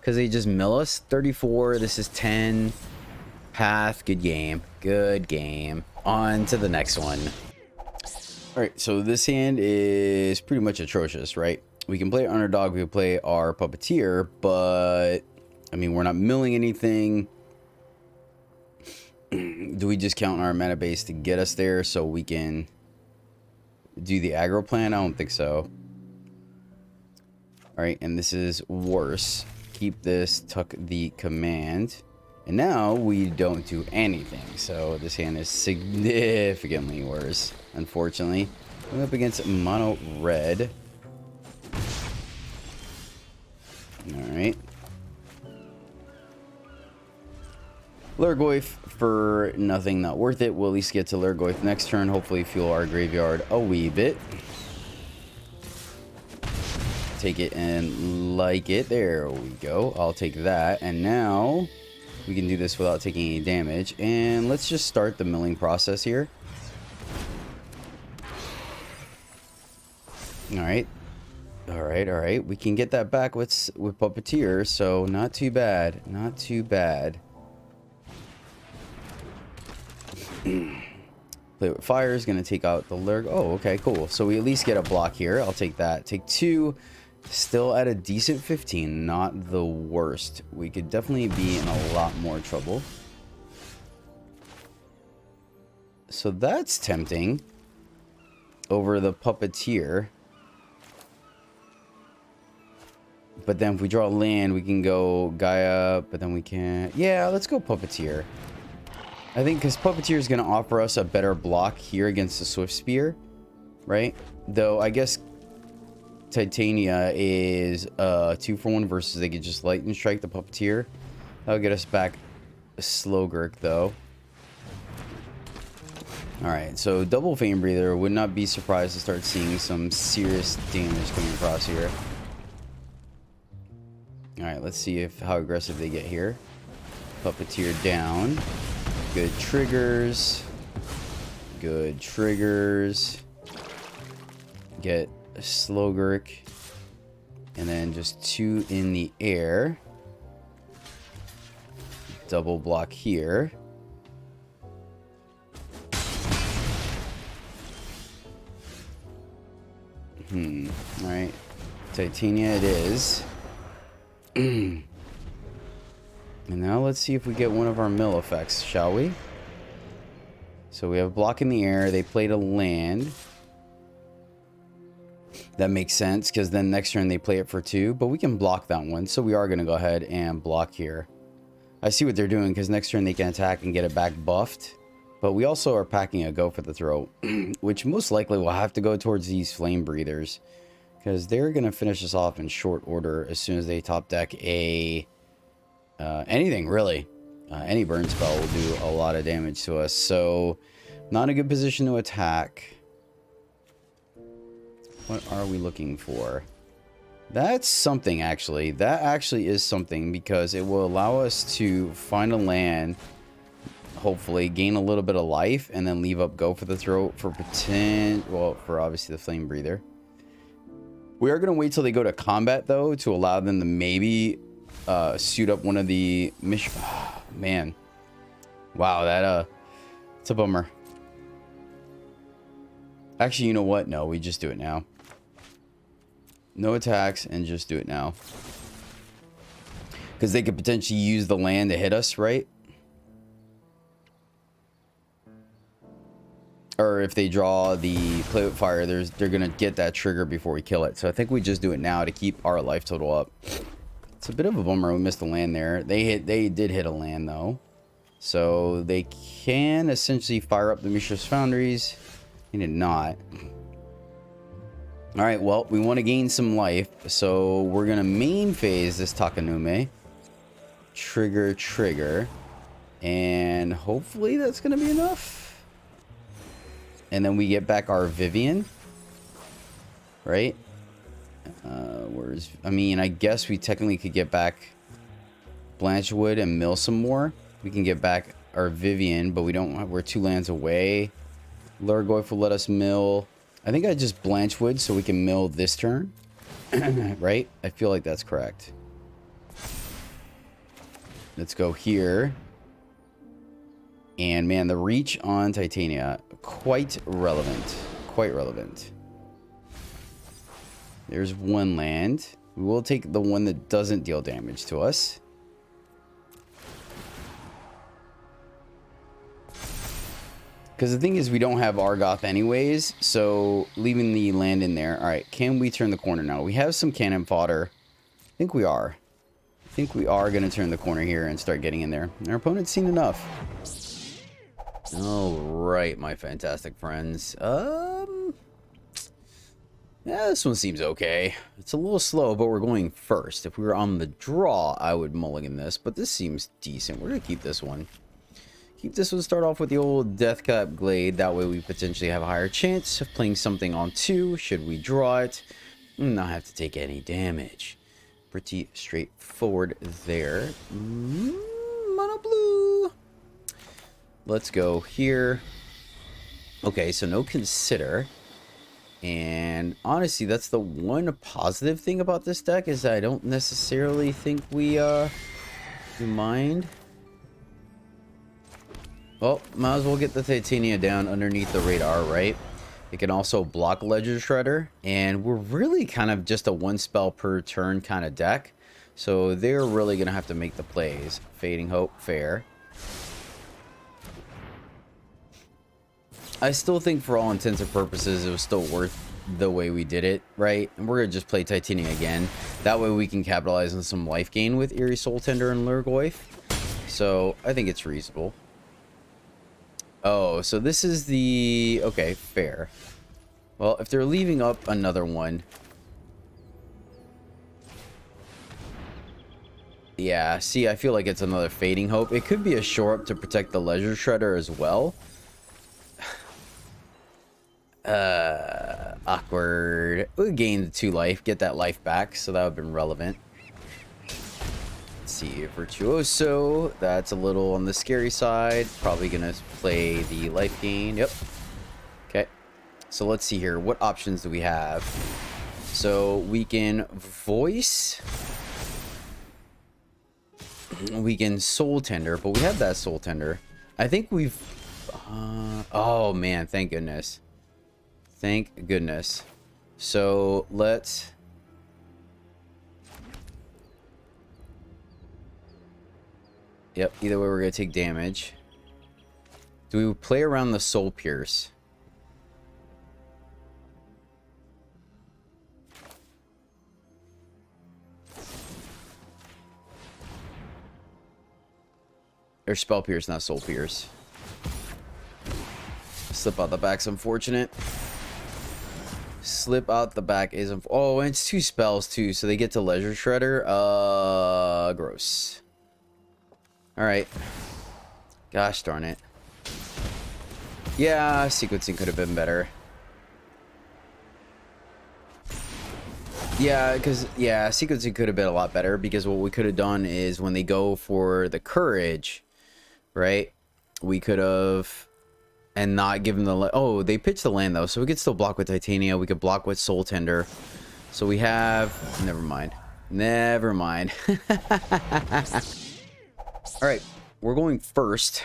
Speaker 1: Because they just mill us. 34. This is 10. Path. Good game. Good game. On to the next one. Alright, so this hand is pretty much atrocious, right? We can play Underdog. We can play our Puppeteer. But, I mean, we're not milling anything. Do we just count our mana base to get us there so we can do the aggro plan? I don't think so. Alright, and this is worse. Keep this, tuck the command. And now we don't do anything. So this hand is significantly worse, unfortunately. Going up against mono red. Alright. Lurgoyf for nothing, not worth it. We'll at least get to Lurgoyf next turn. Hopefully fuel our graveyard a wee bit. Take it and like it. There we go. I'll take that. And now we can do this without taking any damage. And let's just start the milling process here. Alright. Alright. We can get that back with Puppeteer. So not too bad. Not too bad. Play with fire is going to take out the lurg. Oh, okay, cool. So we at least get a block here. I'll take that. Take 2. Still at a decent 15. Not the worst. We could definitely be in a lot more trouble. So that's tempting. Over the Puppeteer. But then if we draw land, we can go Gaia. But then we can't. Yeah, let's go Puppeteer. I think because Puppeteer is going to offer us a better block here against the Swift Spear, right? Though I guess Titania is 2-for-1 versus they could just Lightning Strike the Puppeteer. That'll get us back a Slogurk though. Alright, so double Fame Breather. Would not be surprised to start seeing some serious damage coming across here. All right, let's see if how aggressive they get here. Puppeteer down. Good triggers. Good triggers. Get a Slogurk. And then just 2 in the air. Double block here. Alright. Titania it is. And now let's see if we get one of our mill effects, shall we? So we have block in the air. They played a land. That makes sense, because then next turn they play it for 2. But we can block that one. So we are going to go ahead and block here. I see what they're doing, because next turn they can attack and get it back buffed. But we also are packing a go for the throat, which most likely will have to go towards these flame breathers, because they're going to finish us off in short order as soon as they top deck a anything really. Any burn spell will do a lot of damage to us, so not a good position to attack. What are we looking for? That's something, actually. That actually is something, because it will allow us to find a land, hopefully gain a little bit of life, and then leave up go for the throat for for obviously the flame breather. We are going to wait till they go to combat, though, to allow them to maybe suit up one of the mission. Oh, man, wow, that it's a bummer. Actually, you know what? No, we just do it now. No attacks, and just do it now. Because they could potentially use the land to hit us, right? Or if they draw the play with fire, they're going to get that trigger before we kill it. So I think we just do it now to keep our life total up. It's a bit of a bummer we missed a land there. They did hit a land, though. So they can essentially fire up the Mishra's Foundries. He did not. All right, well, we want to gain some life, so we're going to main phase this Takanume. Trigger. And hopefully that's going to be enough. And then we get back our Vivian. Right? I mean, I guess we technically could get back Blanchwood and mill some more. We can get back our Vivian, but we're 2 lands away. Lurgoyf will let us mill. I think I just Blanchwood so we can mill this turn. Right? I feel like that's correct. Let's go here. And man, the reach on Titania, quite relevant. Quite relevant. There's 1 land. We will take the one that doesn't deal damage to us. Because the thing is, we don't have Argoth anyways, so leaving the land in there. All right, can we turn the corner now? We have some cannon fodder. I think we are. I think we are going to turn the corner here and start getting in there. Our opponent's seen enough. All right, my fantastic friends. Yeah, this one seems okay. It's a little slow, but we're going first. If we were on the draw, I would mulligan this, but this seems decent. We're going to keep this one. Keep this one, start off with the old Deathcap Glade. That way we potentially have a higher chance of playing something on 2. Should we draw it, and not have to take any damage. Pretty straightforward there. Mono blue. Let's go here. Okay, so no consider. And honestly, that's the one positive thing about this deck, is that I don't necessarily think we mind. Well, might as well get the Titania down underneath the radar, right? It can also block Ledger Shredder, and we're really kind of just a 1 spell per turn kind of deck. So they're really going to have to make the plays. Fading Hope, fair. I still think for all intents and purposes, it was still worth the way we did it, right? And we're going to just play Titania again. That way we can capitalize on some life gain with Eerie Soul Tender and Lurgoyf. So I think it's reasonable. Oh, so this is the... Okay, fair. Well, if they're leaving up another one... Yeah, see, I feel like it's another Fading Hope. It could be a shore up to protect the Ledger Shredder as well. Awkward. We gained 2 life, get that life back, so that would have been relevant. Let's see, Virtuoso. That's a little on the scary side. Probably gonna play the life gain. Yep. Okay. So let's see here. What options do we have? So we can voice. We can soul tender, but we have that soul tender. I think we've. Oh man! Thank goodness. Thank goodness. So let's. Yep, either way we're going to take damage. Do we play around the Soul Pierce? Or Spell Pierce, not Soul Pierce. Slip out the back's unfortunate. Slip out the back is oh, and it's 2 spells too, so they get to Leisure Shredder. Gross. Alright. Gosh darn it. Yeah, sequencing could have been better. Yeah, because, yeah, sequencing could have been a lot better, because what we could have done is when they go for the courage, right, we could have, and not give them the, oh, they pitched the land though, so we could still block with Titania, we could block with Soul Tender, so we have, never mind. Alright, we're going first.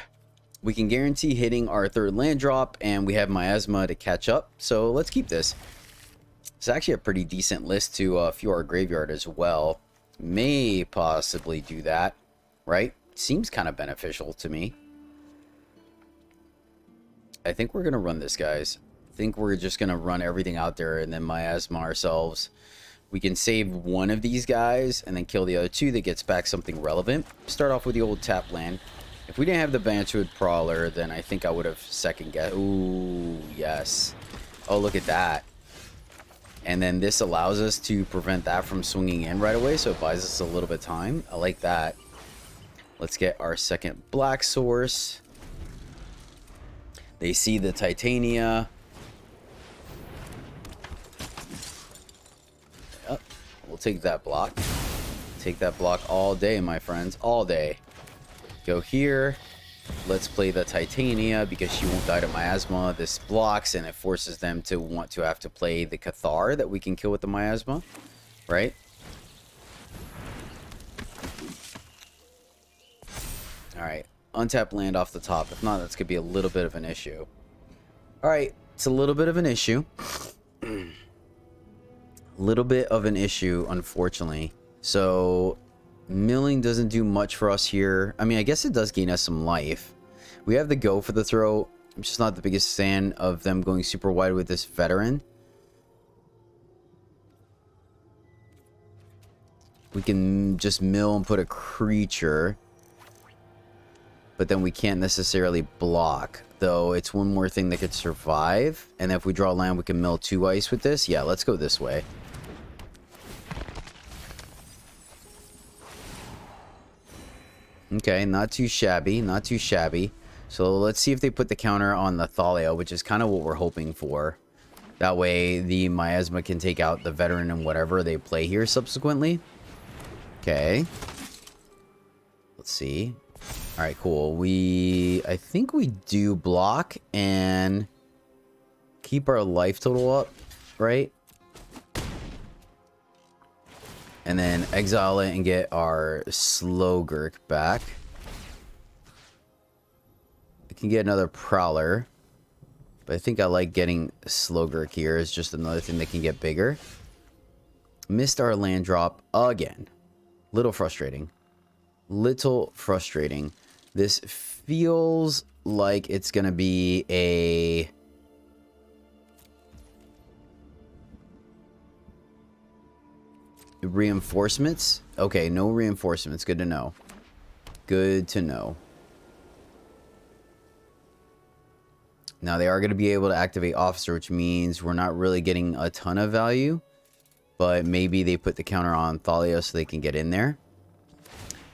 Speaker 1: We can guarantee hitting our 3rd land drop, and we have Miasma to catch up, so let's keep this. It's actually a pretty decent list to fuel our graveyard as well. May possibly do that, right? Seems kind of beneficial to me. I think we're going to run this, guys. I think we're just going to run everything out there and then Miasma ourselves. We can save one of these guys and then kill the other 2 that gets back something relevant. Start off with the old tap land. If we didn't have the Banshwood Prowler, then I think I would have second guessed. Ooh, yes. Oh, look at that. And then this allows us to prevent that from swinging in right away, so it buys us a little bit of time. I like that. Let's get our second black source. They see the Titania. Yep. We'll take that block. Take that block all day, my friends. All day. Go here. Let's play the Titania because she won't die to Miasma. This blocks and it forces them to want to have to play the Cathar that we can kill with the Miasma. Right? Alright. Untap land off the top. If not, that's going to be a little bit of an issue. Alright. It's a little bit of an issue. Little bit of an issue, unfortunately. So milling doesn't do much for us here. I mean, I guess it does gain us some life. We have the go for the throw. I'm just not the biggest fan of them going super wide with this veteran. We can just mill and put a creature. But then we can't necessarily block. Though it's one more thing that could survive. And if we draw land, we can mill 2 ice with this. Yeah, let's go this way. Okay, not too shabby, not too shabby. So let's see if they put the counter on the Thalia, which is kind of what we're hoping for. That way the Miasma can take out the veteran and whatever they play here subsequently. Okay. Let's see. Alright, cool. I think we do block and keep our life total up, right? And then exile it and get our Slogurk back. We can get another Prowler. But I think I like getting Slogurk here. It's just another thing that can get bigger. Missed our land drop again. Little frustrating. Little frustrating. This feels like it's going to be a... reinforcements. Okay, no reinforcements. Good to know. Good to know. Now they are going to be able to activate officer, which means we're not really getting a ton of value, but maybe they put the counter on Thalia so they can get in there.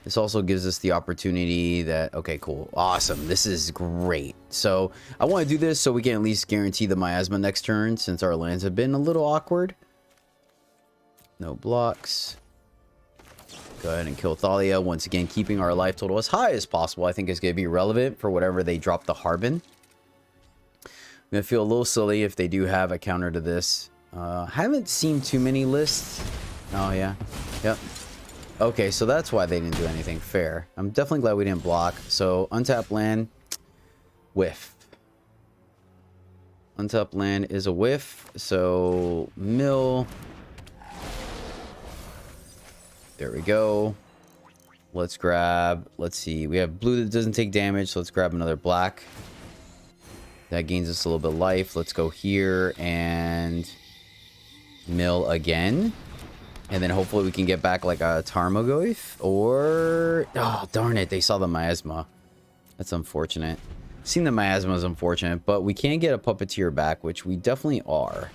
Speaker 1: This also gives us the opportunity that, okay, cool, awesome, this is great. So I want to do this so we can at least guarantee the Miasma next turn, since our lands have been a little awkward. No blocks. Go ahead and kill Thalia. Once again, keeping our life total as high as possible. I think is going to be relevant for whatever they drop the Harbin. I'm going to feel a little silly if they do have a counter to this. Haven't seen too many lists. Oh, yeah. Yep. Okay, so that's why they didn't do anything. Fair. I'm definitely glad we didn't block. So, untap land. Whiff. Untap land is a whiff. So, mill. There we go. Let's grab... Let's see. We have blue that doesn't take damage. So, let's grab another black. That gains us a little bit of life. Let's go here and... mill again. And then hopefully we can get back like a Tarmogoyf. Or... oh, darn it. They saw the Miasma. That's unfortunate. Seeing the Miasma is unfortunate. But we can get a Puppeteer back, which we definitely are.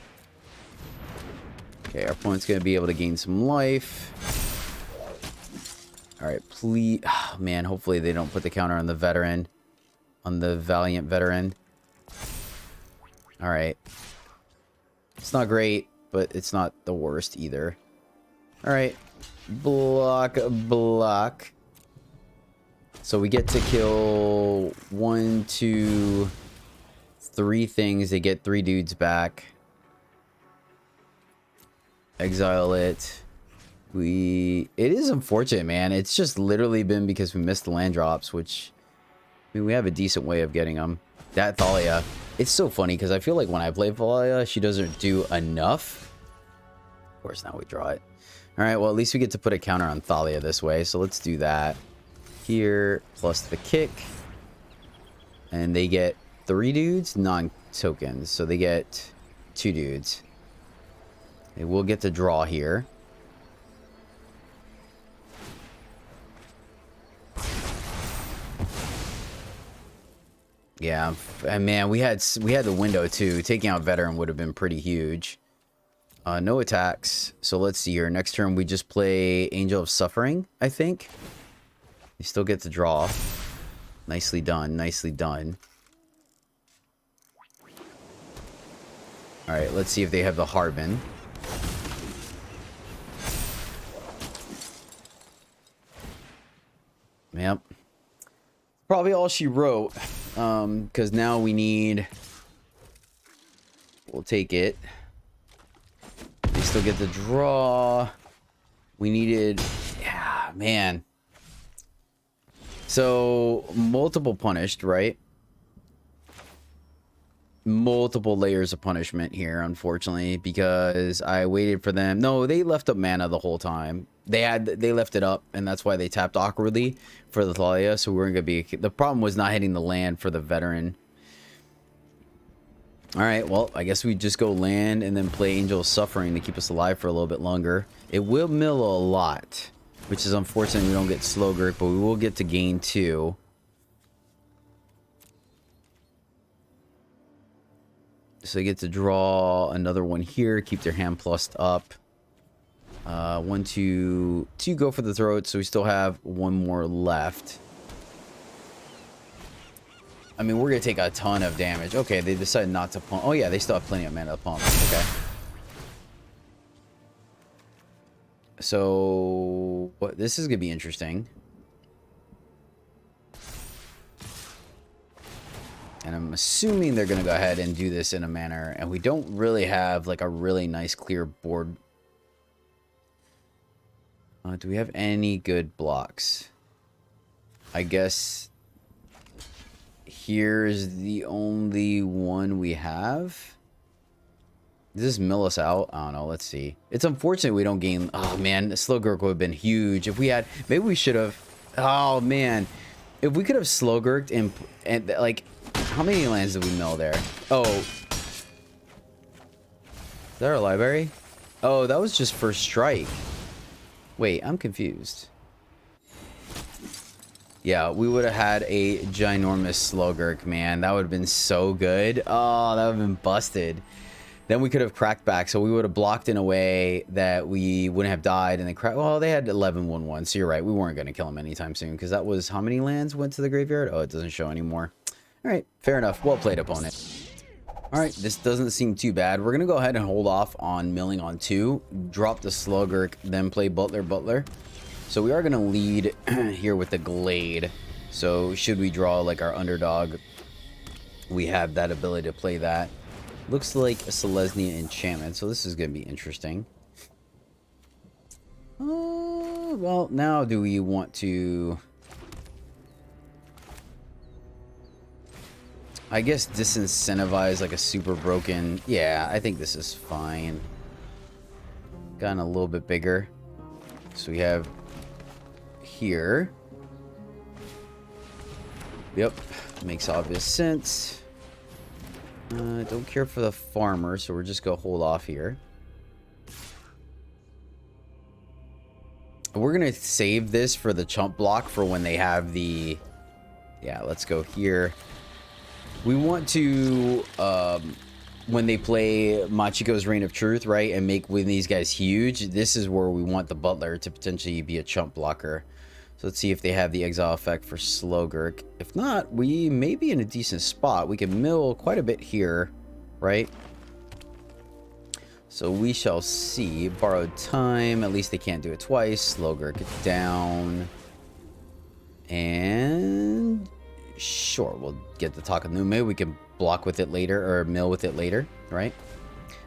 Speaker 1: Okay, our opponent's going to be able to gain some life. Alright, please... oh, man, hopefully they don't put the counter on the Veteran. On the Valiant Veteran. Alright. It's not great, but it's not the worst either. Alright. Block, block. So we get to kill 1, 2, 3 things. They get 3 dudes back. Exile it. It is unfortunate, man. It's just literally been because we missed the land drops, which... I mean, we have a decent way of getting them. That Thalia. It's so funny because I feel like when I play Thalia, she doesn't do enough. Of course, now we draw it. Alright, well, at least we get to put a counter on Thalia this way. So let's do that. Here, plus the kick. And they get 3 dudes, non-tokens. So they get 2 dudes. They will get to draw here. Yeah, and man, we had the window too. Taking out Veteran would have been pretty huge. No attacks. So let's see here. Next turn we just play Angel of Suffering, I think. You still get to draw. Nicely done. Nicely done. Alright, let's see if they have the Harbin. Yep. Probably all she wrote. Because now we need... we'll take it. They still get the draw. We needed... yeah, man. So, multiple punished, right? Multiple layers of punishment here, unfortunately, because I waited for them. No, they left up mana the whole time. They left it up, and that's why they tapped awkwardly for the Thalia. So we're gonna be... the problem was not hitting the land for the Veteran. All right, well, I guess we just go land and then play Angel of Suffering to keep us alive for a little bit longer. It will mill a lot, which is unfortunate. We don't get slow grip, but we will get to gain 2. So they get to draw another one here, keep their hand plussed up. 1, 2 go for the throat, so we still have 1 more left. I mean, we're gonna take a ton of damage. Okay, they decided not to pump. Oh yeah, they still have plenty of mana to pump. Okay. So, what? This is gonna be interesting. And I'm assuming they're gonna go ahead and do this in a manner, and we don't really have like a really nice clear board. Do we have any good blocks? I guess here's the only one we have. Does this mill us out? I don't know. Let's see. It's unfortunate we don't gain... oh, man. Slowgurk would have been huge. If we had... maybe we should have... oh, man. If we could have Slowgurked and like... how many lands did we mill there? Oh. Is that our library? Oh, that was just first strike. Wait, I'm confused. Yeah, we would have had a ginormous Slowgurk, man. That would have been so good. Oh, that would have been busted. Then we could have cracked back, so we would have blocked in a way that we wouldn't have died, and then crack. Well, they had 11-1-1, so you're right. We weren't going to kill him anytime soon, because that was how many lands went to the graveyard? Oh, it doesn't show anymore. All right, fair enough. Well played, opponent. All right, this doesn't seem too bad. We're going to go ahead and hold off on milling on 2. Drop the Slowgurk, then play Butler. So we are going to lead here with the Glade. So should we draw like our underdog, we have that ability to play that. Looks like a Selesnya enchantment, so this is going to be interesting. Well, now do we want to... I guess disincentivize like a super broken... Yeah, I think this is fine. Gotten a little bit bigger. So we have here. Yep, makes obvious sense. Don't care for the farmer, so we're just gonna hold off here. We're gonna save this for the chump block for when they have the... Yeah, let's go here. We want to, when they play Machiko's Reign of Truth, right, and make when these guys huge, this is where we want the Butler to potentially be a chump blocker. So let's see if they have the exile effect for Slogurk. If not, we may be in a decent spot. We can mill quite a bit here, right? So we shall see. Borrowed time. At least they can't do it twice. Slogurk down. And... Sure, we'll get the Takanume. We can block with it later, or mill with it later, right?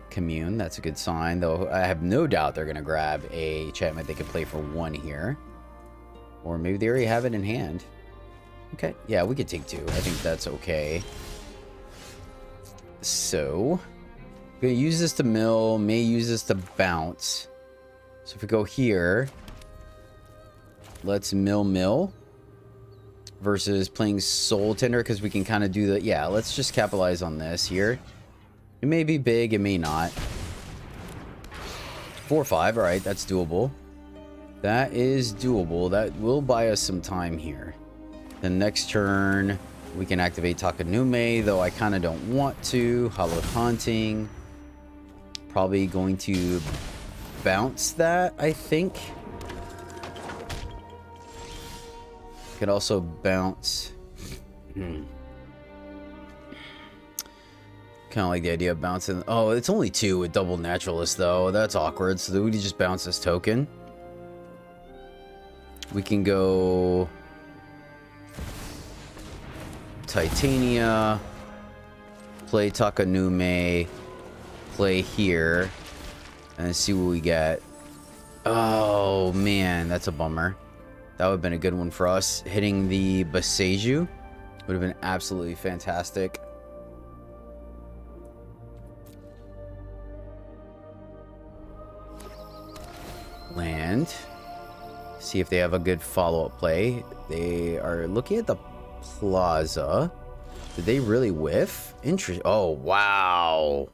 Speaker 1: Commune, that's a good sign. Though I have no doubt they're going to grab a enchantment they can play for 1 here. Or maybe they already have it in hand. Okay, yeah, we could take 2. I think that's okay. So, I'm going to use this to mill, may use this to bounce. So if we go here, let's mill. Versus playing Soul Tender, because we can kind of do the... Yeah, let's just capitalize on this here. It may be big, it may not. 4-5, alright, that's doable. That is doable. That will buy us some time here. The next turn, we can activate Takanume, though I kind of don't want to. Hallowed Haunting. Probably going to bounce that, I think. Could also bounce. Kind of like the idea of bouncing. Oh, it's only 2 with double naturalist though. That's awkward. So we just bounce this token. We can go Titania, play Takanume, play here, and see what we get. Oh man, that's a bummer. That would have been a good one for us. Hitting the Boseiju would have been absolutely fantastic. Land. See if they have a good follow-up play. They are looking at the plaza. Did they really whiff? Interesting. Oh, wow.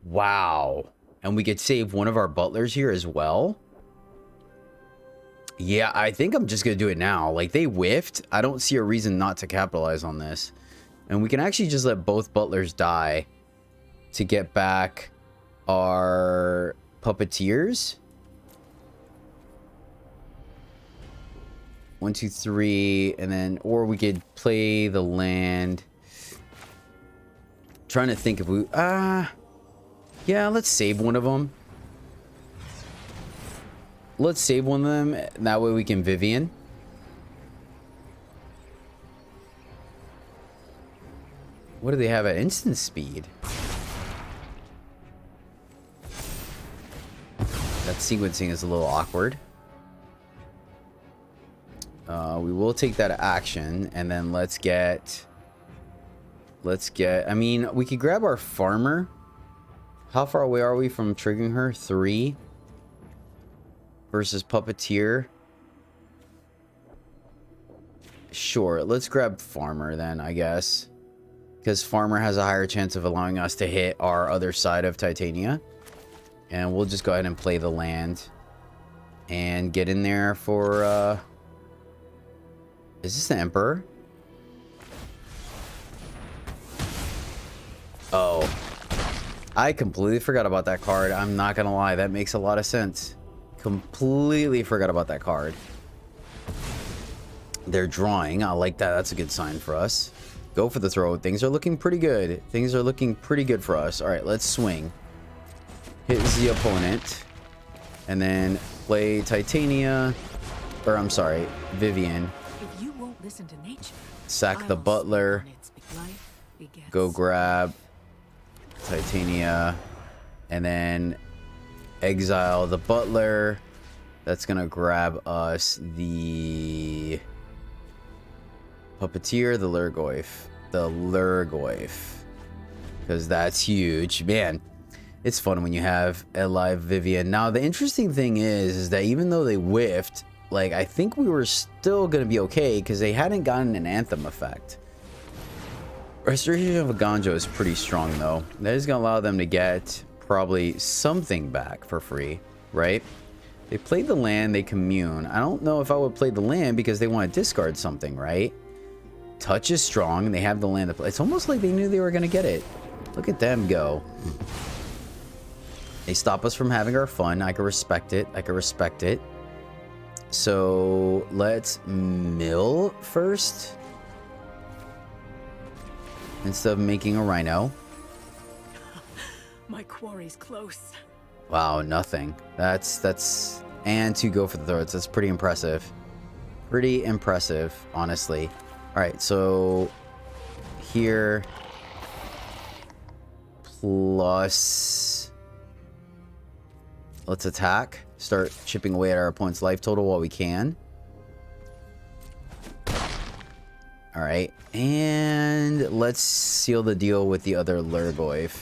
Speaker 1: Wow. And we could save one of our butlers here as well. Yeah, I think I'm just going to do it now. Like, they whiffed. I don't see a reason not to capitalize on this. And we can actually just let both butlers die to get back our puppeteers. 1, 2, 3, and then, or we could play the land. Trying to think if we, yeah, let's save one of them. Let's save one of them. That way we can Vivian. What do they have at instant speed? That sequencing is a little awkward. We will take that action, and then let's get, I mean, we could grab our farmer. How far away are we from triggering her? 3 versus puppeteer. Sure, let's grab farmer then, I guess, because farmer has a higher chance of allowing us to hit our other side of Titania. And we'll just go ahead and play the land and get in there for is this the Emperor? Oh, I completely forgot about that card. I'm not gonna lie, that makes a lot of sense. Completely forgot about that card. They're drawing. I like that. That's a good sign for us. Go for the throw. Things are looking pretty good. Things are looking pretty good for us. All right, let's swing. Hit the opponent. And then play Titania, or I'm sorry, Vivian.
Speaker 2: If you won't listen to nature,
Speaker 1: Sack the
Speaker 2: I'll
Speaker 1: butler.
Speaker 2: speak on its life begets.
Speaker 1: Go grab Titania, and then exile the butler. That's gonna grab us the puppeteer, the Lurgoyf, because that's huge, man. It's fun when you have a live Vivian. Now the interesting thing is that even though they whiffed, like, I think we were still gonna be okay because they hadn't gotten an anthem effect. Restoration of a Ganjo is pretty strong though. That is gonna allow them to get probably something back for free, right? They played the land, they commune. I don't know if I would play the land because they want to discard something, right? Touch is strong, and they have the land to play. It's almost like they knew they were going to get it. Look at them go. They stop us from having our fun. I can respect it. I can respect it. So let's mill first. Instead of making a rhino.
Speaker 2: My quarry's close.
Speaker 1: Wow, nothing. That's and to go for the throats. That's pretty impressive. Pretty impressive, honestly. All right, so here plus let's attack. Start chipping away at our opponent's life total while we can. All right, and let's seal the deal with the other Lurgoyf.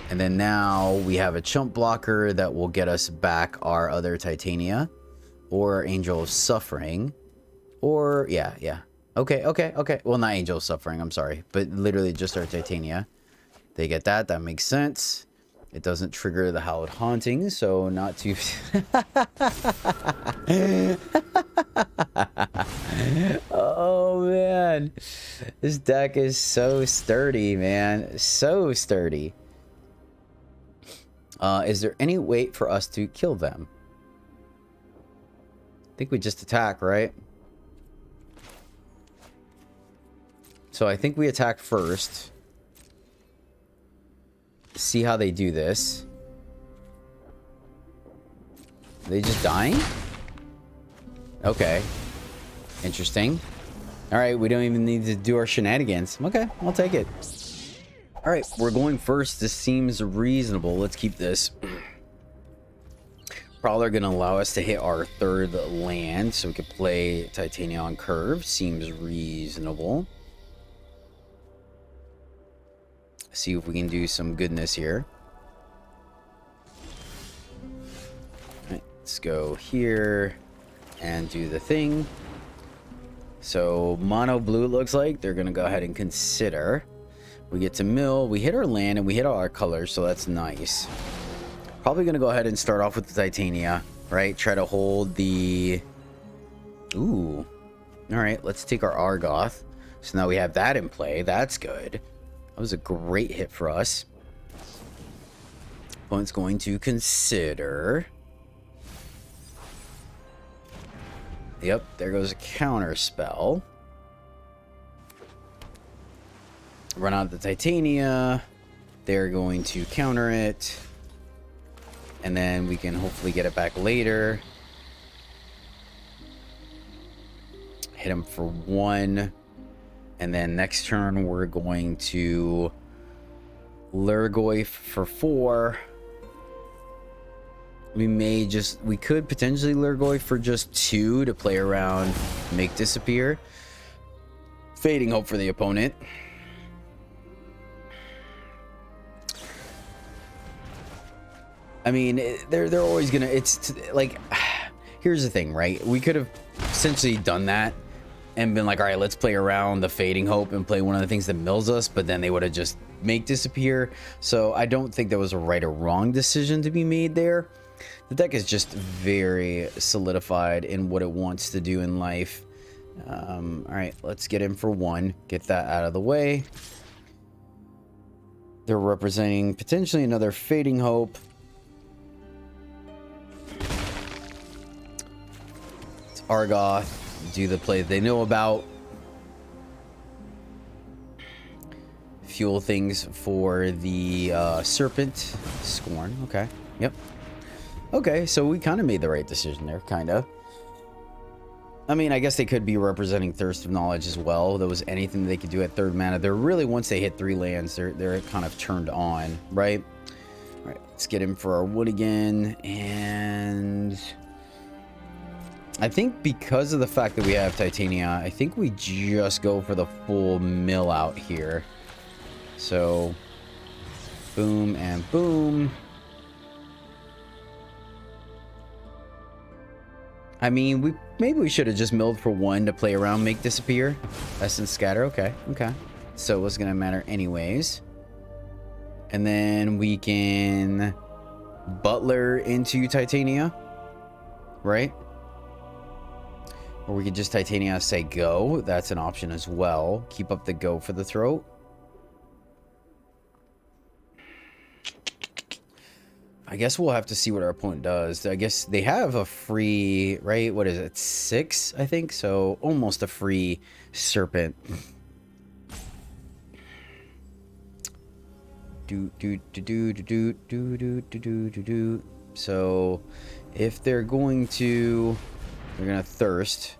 Speaker 1: And then now we have a chump blocker that will get us back our other Titania or Angel of Suffering. Or, yeah. Okay. Well, not Angel of Suffering, I'm sorry. But literally just our Titania. They get that. That makes sense. It doesn't trigger the Hallowed Haunting, so not too... Oh, man. This deck is so sturdy, man. So sturdy. Is there any way for us to kill them? I think we just attack, right? So I think we attack first. See how they do this. Are they just dying? Okay. Interesting. Alright, we don't even need to do our shenanigans. Okay, I'll take it. Alright, we're going first. This seems reasonable. Let's keep this. Probably going to allow us to hit our third land, so we could play Titania on curve. Seems reasonable. See if we can do some goodness here. Alright, let's go here and do the thing. So mono blue, it looks like they're going to go ahead and consider. We get to mill, we hit our land, and we hit all our colors, so that's nice. Probably going to go ahead and start off with the Titania, right? Try to hold the... Ooh. Alright, let's take our Argoth. So now we have that in play. That's good. That was a great hit for us. Opponent's going to consider... Yep, there goes a counter spell. Run out the Titania. They're going to counter it. And then we can hopefully get it back later. Hit him for 1. And then next turn we're going to Lurgoyf for 4. We could potentially Lurgoyf for just 2 to play around, make disappear. Fading Hope for the opponent. I mean, they're always gonna, like, here's the thing, right? We could have essentially done that and been like, all right, let's play around the Fading Hope and play one of the things that mills us, but then they would have just make disappear. So I don't think there was a right or wrong decision to be made there. The deck is just very solidified in what it wants to do in life. All right, let's get in for 1. Get that out of the way. They're representing potentially another Fading Hope. It's Argoth. Do the play they know about. Fuel things for the Serpent. Scorn. Okay. Yep. Okay, so we kind of made the right decision there, kind of. I mean, I guess they could be representing Thirst of Knowledge as well. There was anything they could do at 3rd mana. They're really, once they hit 3 lands, they're kind of turned on, right? All right, let's get in for our wood again. And I think because of the fact that we have Titania, I think we just go for the full mill out here. So, boom and boom. I mean, maybe we should have just milled for 1 to play around, make disappear. Essence scatter. Okay, okay. So what's gonna matter anyways? And then we can Butler into Titania, right? Or we could just Titania say go. That's an option as well. Keep up the go for the throat. I guess we'll have to see what our opponent does. I guess they have a free, right? What is it? 6, I think. So almost a free serpent. So if they're going to, they're gonna thirst.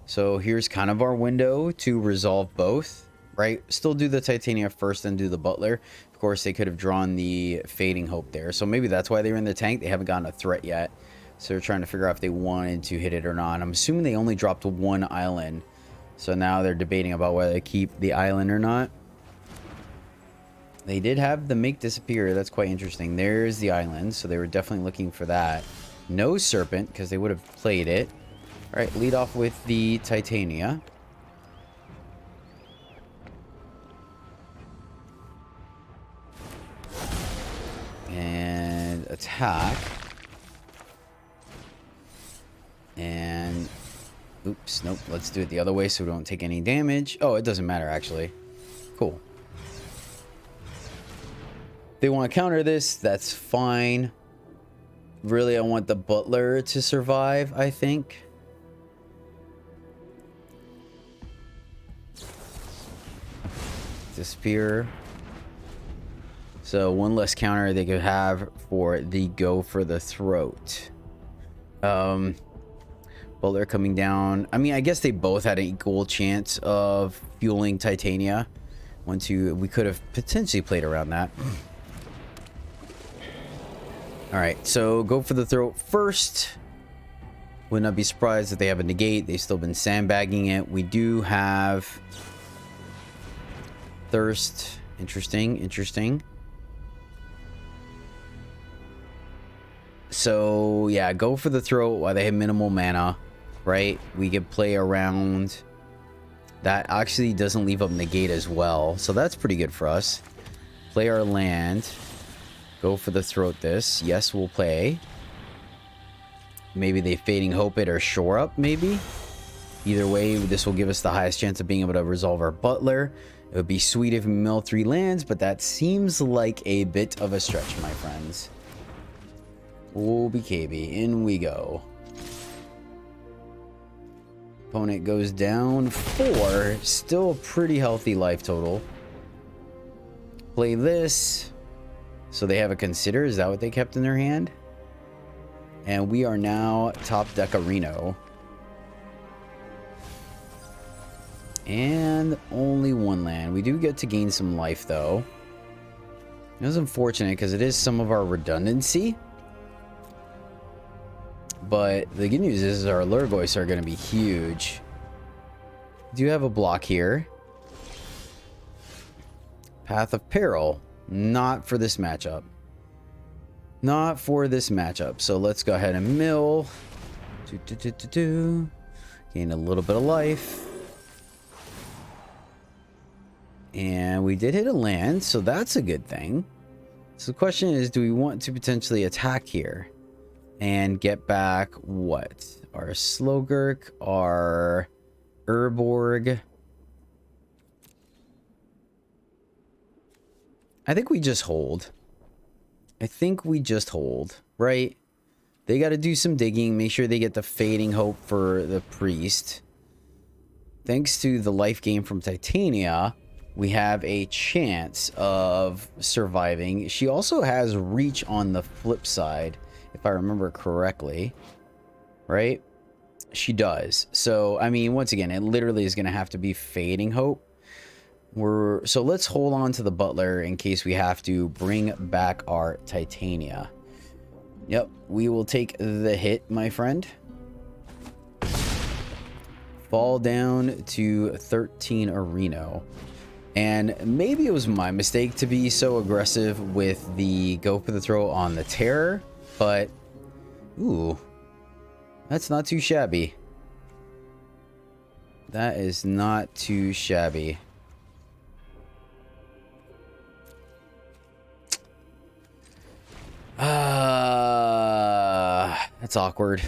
Speaker 1: So here's kind of our window to resolve both, right? Still do the Titania first, then do the Butler. Of course, they could have drawn the Fading Hope there. So maybe that's why they were in the tank. They haven't gotten a threat yet. So they're trying to figure out if they wanted to hit it or not. I'm assuming they only dropped 1 island. So now they're debating about whether they keep the island or not. They did have the make disappear. That's quite interesting. There's the island. So they were definitely looking for that. No serpent, because they would have played it. All right, lead off with the Titania. And attack. And oops, nope, let's do it the other way so we don't take any damage. Oh, it doesn't matter actually. Cool. They want to counter this, that's fine. Really, I want the Butler to survive, I think. Disappear. So 1 less counter they could have for the go for the throat. Butler coming down. I mean, I guess they both had an equal chance of fueling Titania. 1, 2. We could have potentially played around that. All right, so go for the throat first. Would not be surprised if they have a negate. They've still been sandbagging it. We do have thirst. Interesting, interesting. So yeah, go for the throat while they have minimal mana, right? We could play around. That actually doesn't leave up negate as well, so that's pretty good for us. Play our land. Go for the throat this. Yes, we'll play. Maybe they Fading Hope it or Shore Up, maybe. Either way, this will give us the highest chance of being able to resolve our Butler. It would be sweet if we mill 3 lands, but that seems like a bit of a stretch, my friends. Oh, BKB, in we go. Opponent goes down 4. Still a pretty healthy life total. Play this. So they have a Consider. Is that what they kept in their hand? And we are now top deck Areno. And only 1 land. We do get to gain some life, though. It was unfortunate because it is some of our redundancy. But the good news is our Lurgoys are going to be huge. Do you have a block here? Path of Peril. Not for this matchup. Not for this matchup. So let's go ahead and mill. Gain a little bit of life. And we did hit a land, so that's a good thing. So the question is, do we want to potentially attack here? And get back what? Our Slogurk, our Urborg. I think we just hold. I think we just hold, right? They got to do some digging, make sure they get the Fading Hope for the Priest. Thanks to the life gain from Titania, we have a chance of surviving. She also has reach on the flip side. if I remember correctly, right? She does. So, I mean, once again, it literally is going to have to be Fading Hope. So let's hold on to the Butler in case we have to bring back our Titania. Yep, we will take the hit, my friend. Fall down to 13 Areno. And maybe it was my mistake to be so aggressive with the go for the throw on the Terror, but ooh, that's not too shabby. That is not too shabby. That's awkward.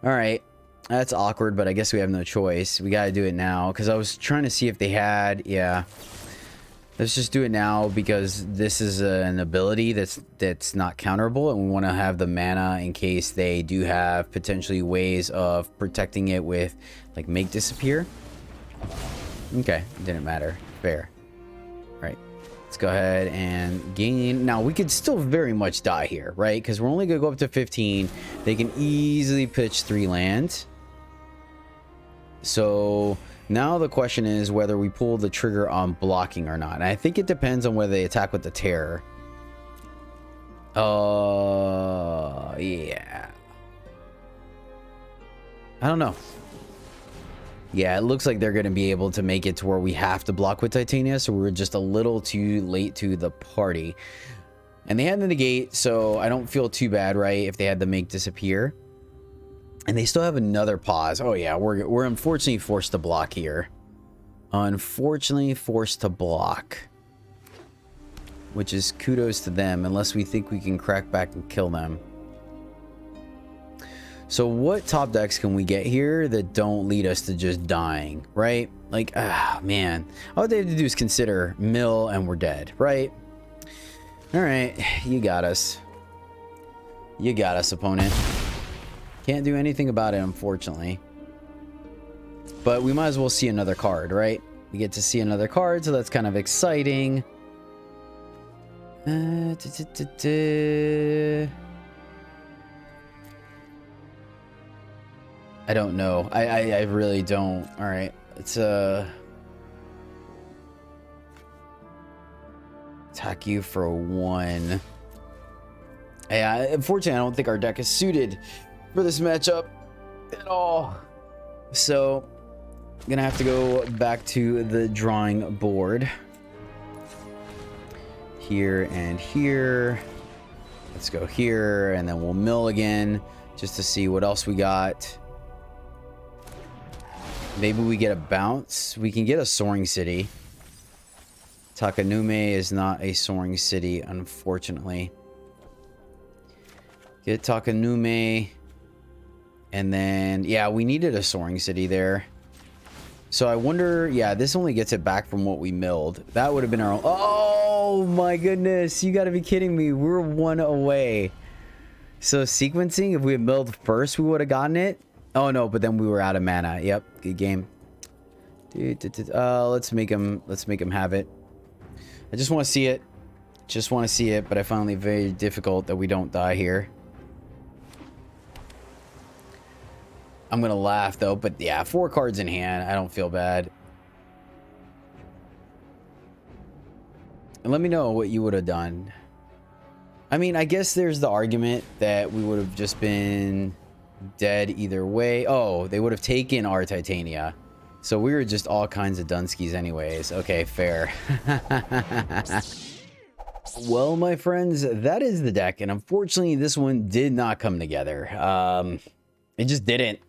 Speaker 1: All right. That's awkward, but I guess we have no choice. We got to do it now because I was trying to see if they had, yeah. Let's just do it now because this is an ability that's not counterable, and we want to have the mana in case they do have potentially ways of protecting it with like make disappear. Okay, didn't matter. Fair. Right. Let's go ahead and gain. Now we could still very much die here, right? Because we're only gonna go up to 15. They can easily pitch 3 lands. So now the question is whether we pull the trigger on blocking or not. And I think it depends on whether they attack with the Terror. Yeah. I don't know. Yeah, it looks like they're going to be able to make it to where we have to block with Titania. So we're just a little too late to the party. And they had the negate, so I don't feel too bad, right? If they had the make disappear. And they still have another pause. Oh yeah, we're unfortunately forced to block here. Unfortunately forced to block. Which is kudos to them, unless we think we can crack back and kill them. So what top decks can we get here that don't lead us to just dying, right? Like, man. All they have to do is consider mill and we're dead, right? All right, you got us. You got us, opponent. Can't do anything about it, unfortunately. But we might as well see another card, right? We get to see another card, so that's kind of exciting. I don't know. I really don't. All right. It's attack you for 1. Yeah, unfortunately, I don't think our deck is suited for this matchup at all. So, I'm gonna have to go back to the drawing board. Here and here. Let's go here, and then we'll mill again just to see what else we got. Maybe we get a bounce. We can get a Soaring City. Takanume is not a Soaring City, unfortunately. Get Takanume. And then, yeah, we needed a Soaring City there. So I wonder, yeah, this only gets it back from what we milled. That would have been our own. Oh my goodness, you gotta be kidding me. We're 1 away. So sequencing, if we had milled first, we would have gotten it. Oh no, but then we were out of mana. Yep, good game. Let's make him have it. I just want to see it. Just want to see it, but I find it very difficult that we don't die here. I'm gonna laugh though, but yeah, 4 cards in hand. I don't feel bad. And let me know what you would have done. I mean, I guess there's the argument that we would have just been dead either way. Oh, they would have taken our Titania. So we were just all kinds of Dunskies anyways. Okay, fair. Well, my friends, that is the deck. And unfortunately, this one did not come together. It just didn't.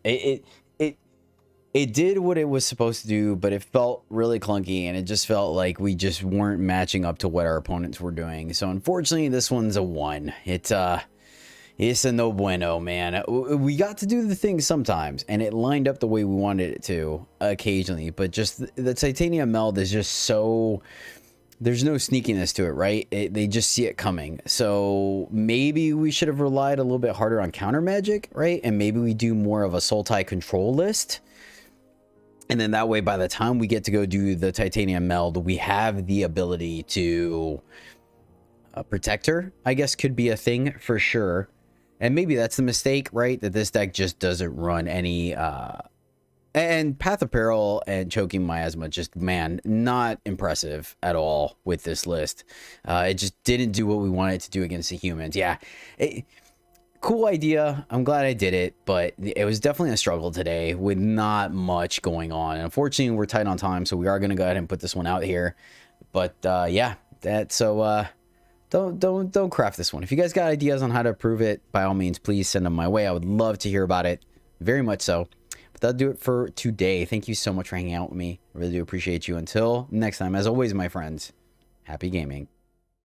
Speaker 1: It did what it was supposed to do, but it felt really clunky, and it just felt like we just weren't matching up to what our opponents were doing. So unfortunately, this one's a 1. It's a no bueno, man. We got to do the thing sometimes, and it lined up the way we wanted it to occasionally, but just the Titania meld is just so... There's no sneakiness to it, right? They just see it coming. So maybe we should have relied a little bit harder on counter magic, right? And maybe we do more of a Sultai control list. And then that way, by the time we get to go do the Titania meld, we have the ability to A protector, I guess, could be a thing for sure. And maybe that's the mistake, right? That this deck just doesn't run any... and Path of Peril and Choking Miasma, just, man, not impressive at all with this list. It just didn't do what we wanted it to do against the humans. Yeah, cool idea. I'm glad I did it, but it was definitely a struggle today with not much going on. And unfortunately, we're tight on time, so we are going to go ahead and put this one out here. But yeah, don't craft this one. If you guys got ideas on how to improve it, by all means, please send them my way. I would love to hear about it, very much so. But that'll do it for today. Thank you so much for hanging out with me. I really do appreciate you. Until next time, as always, my friends, happy gaming.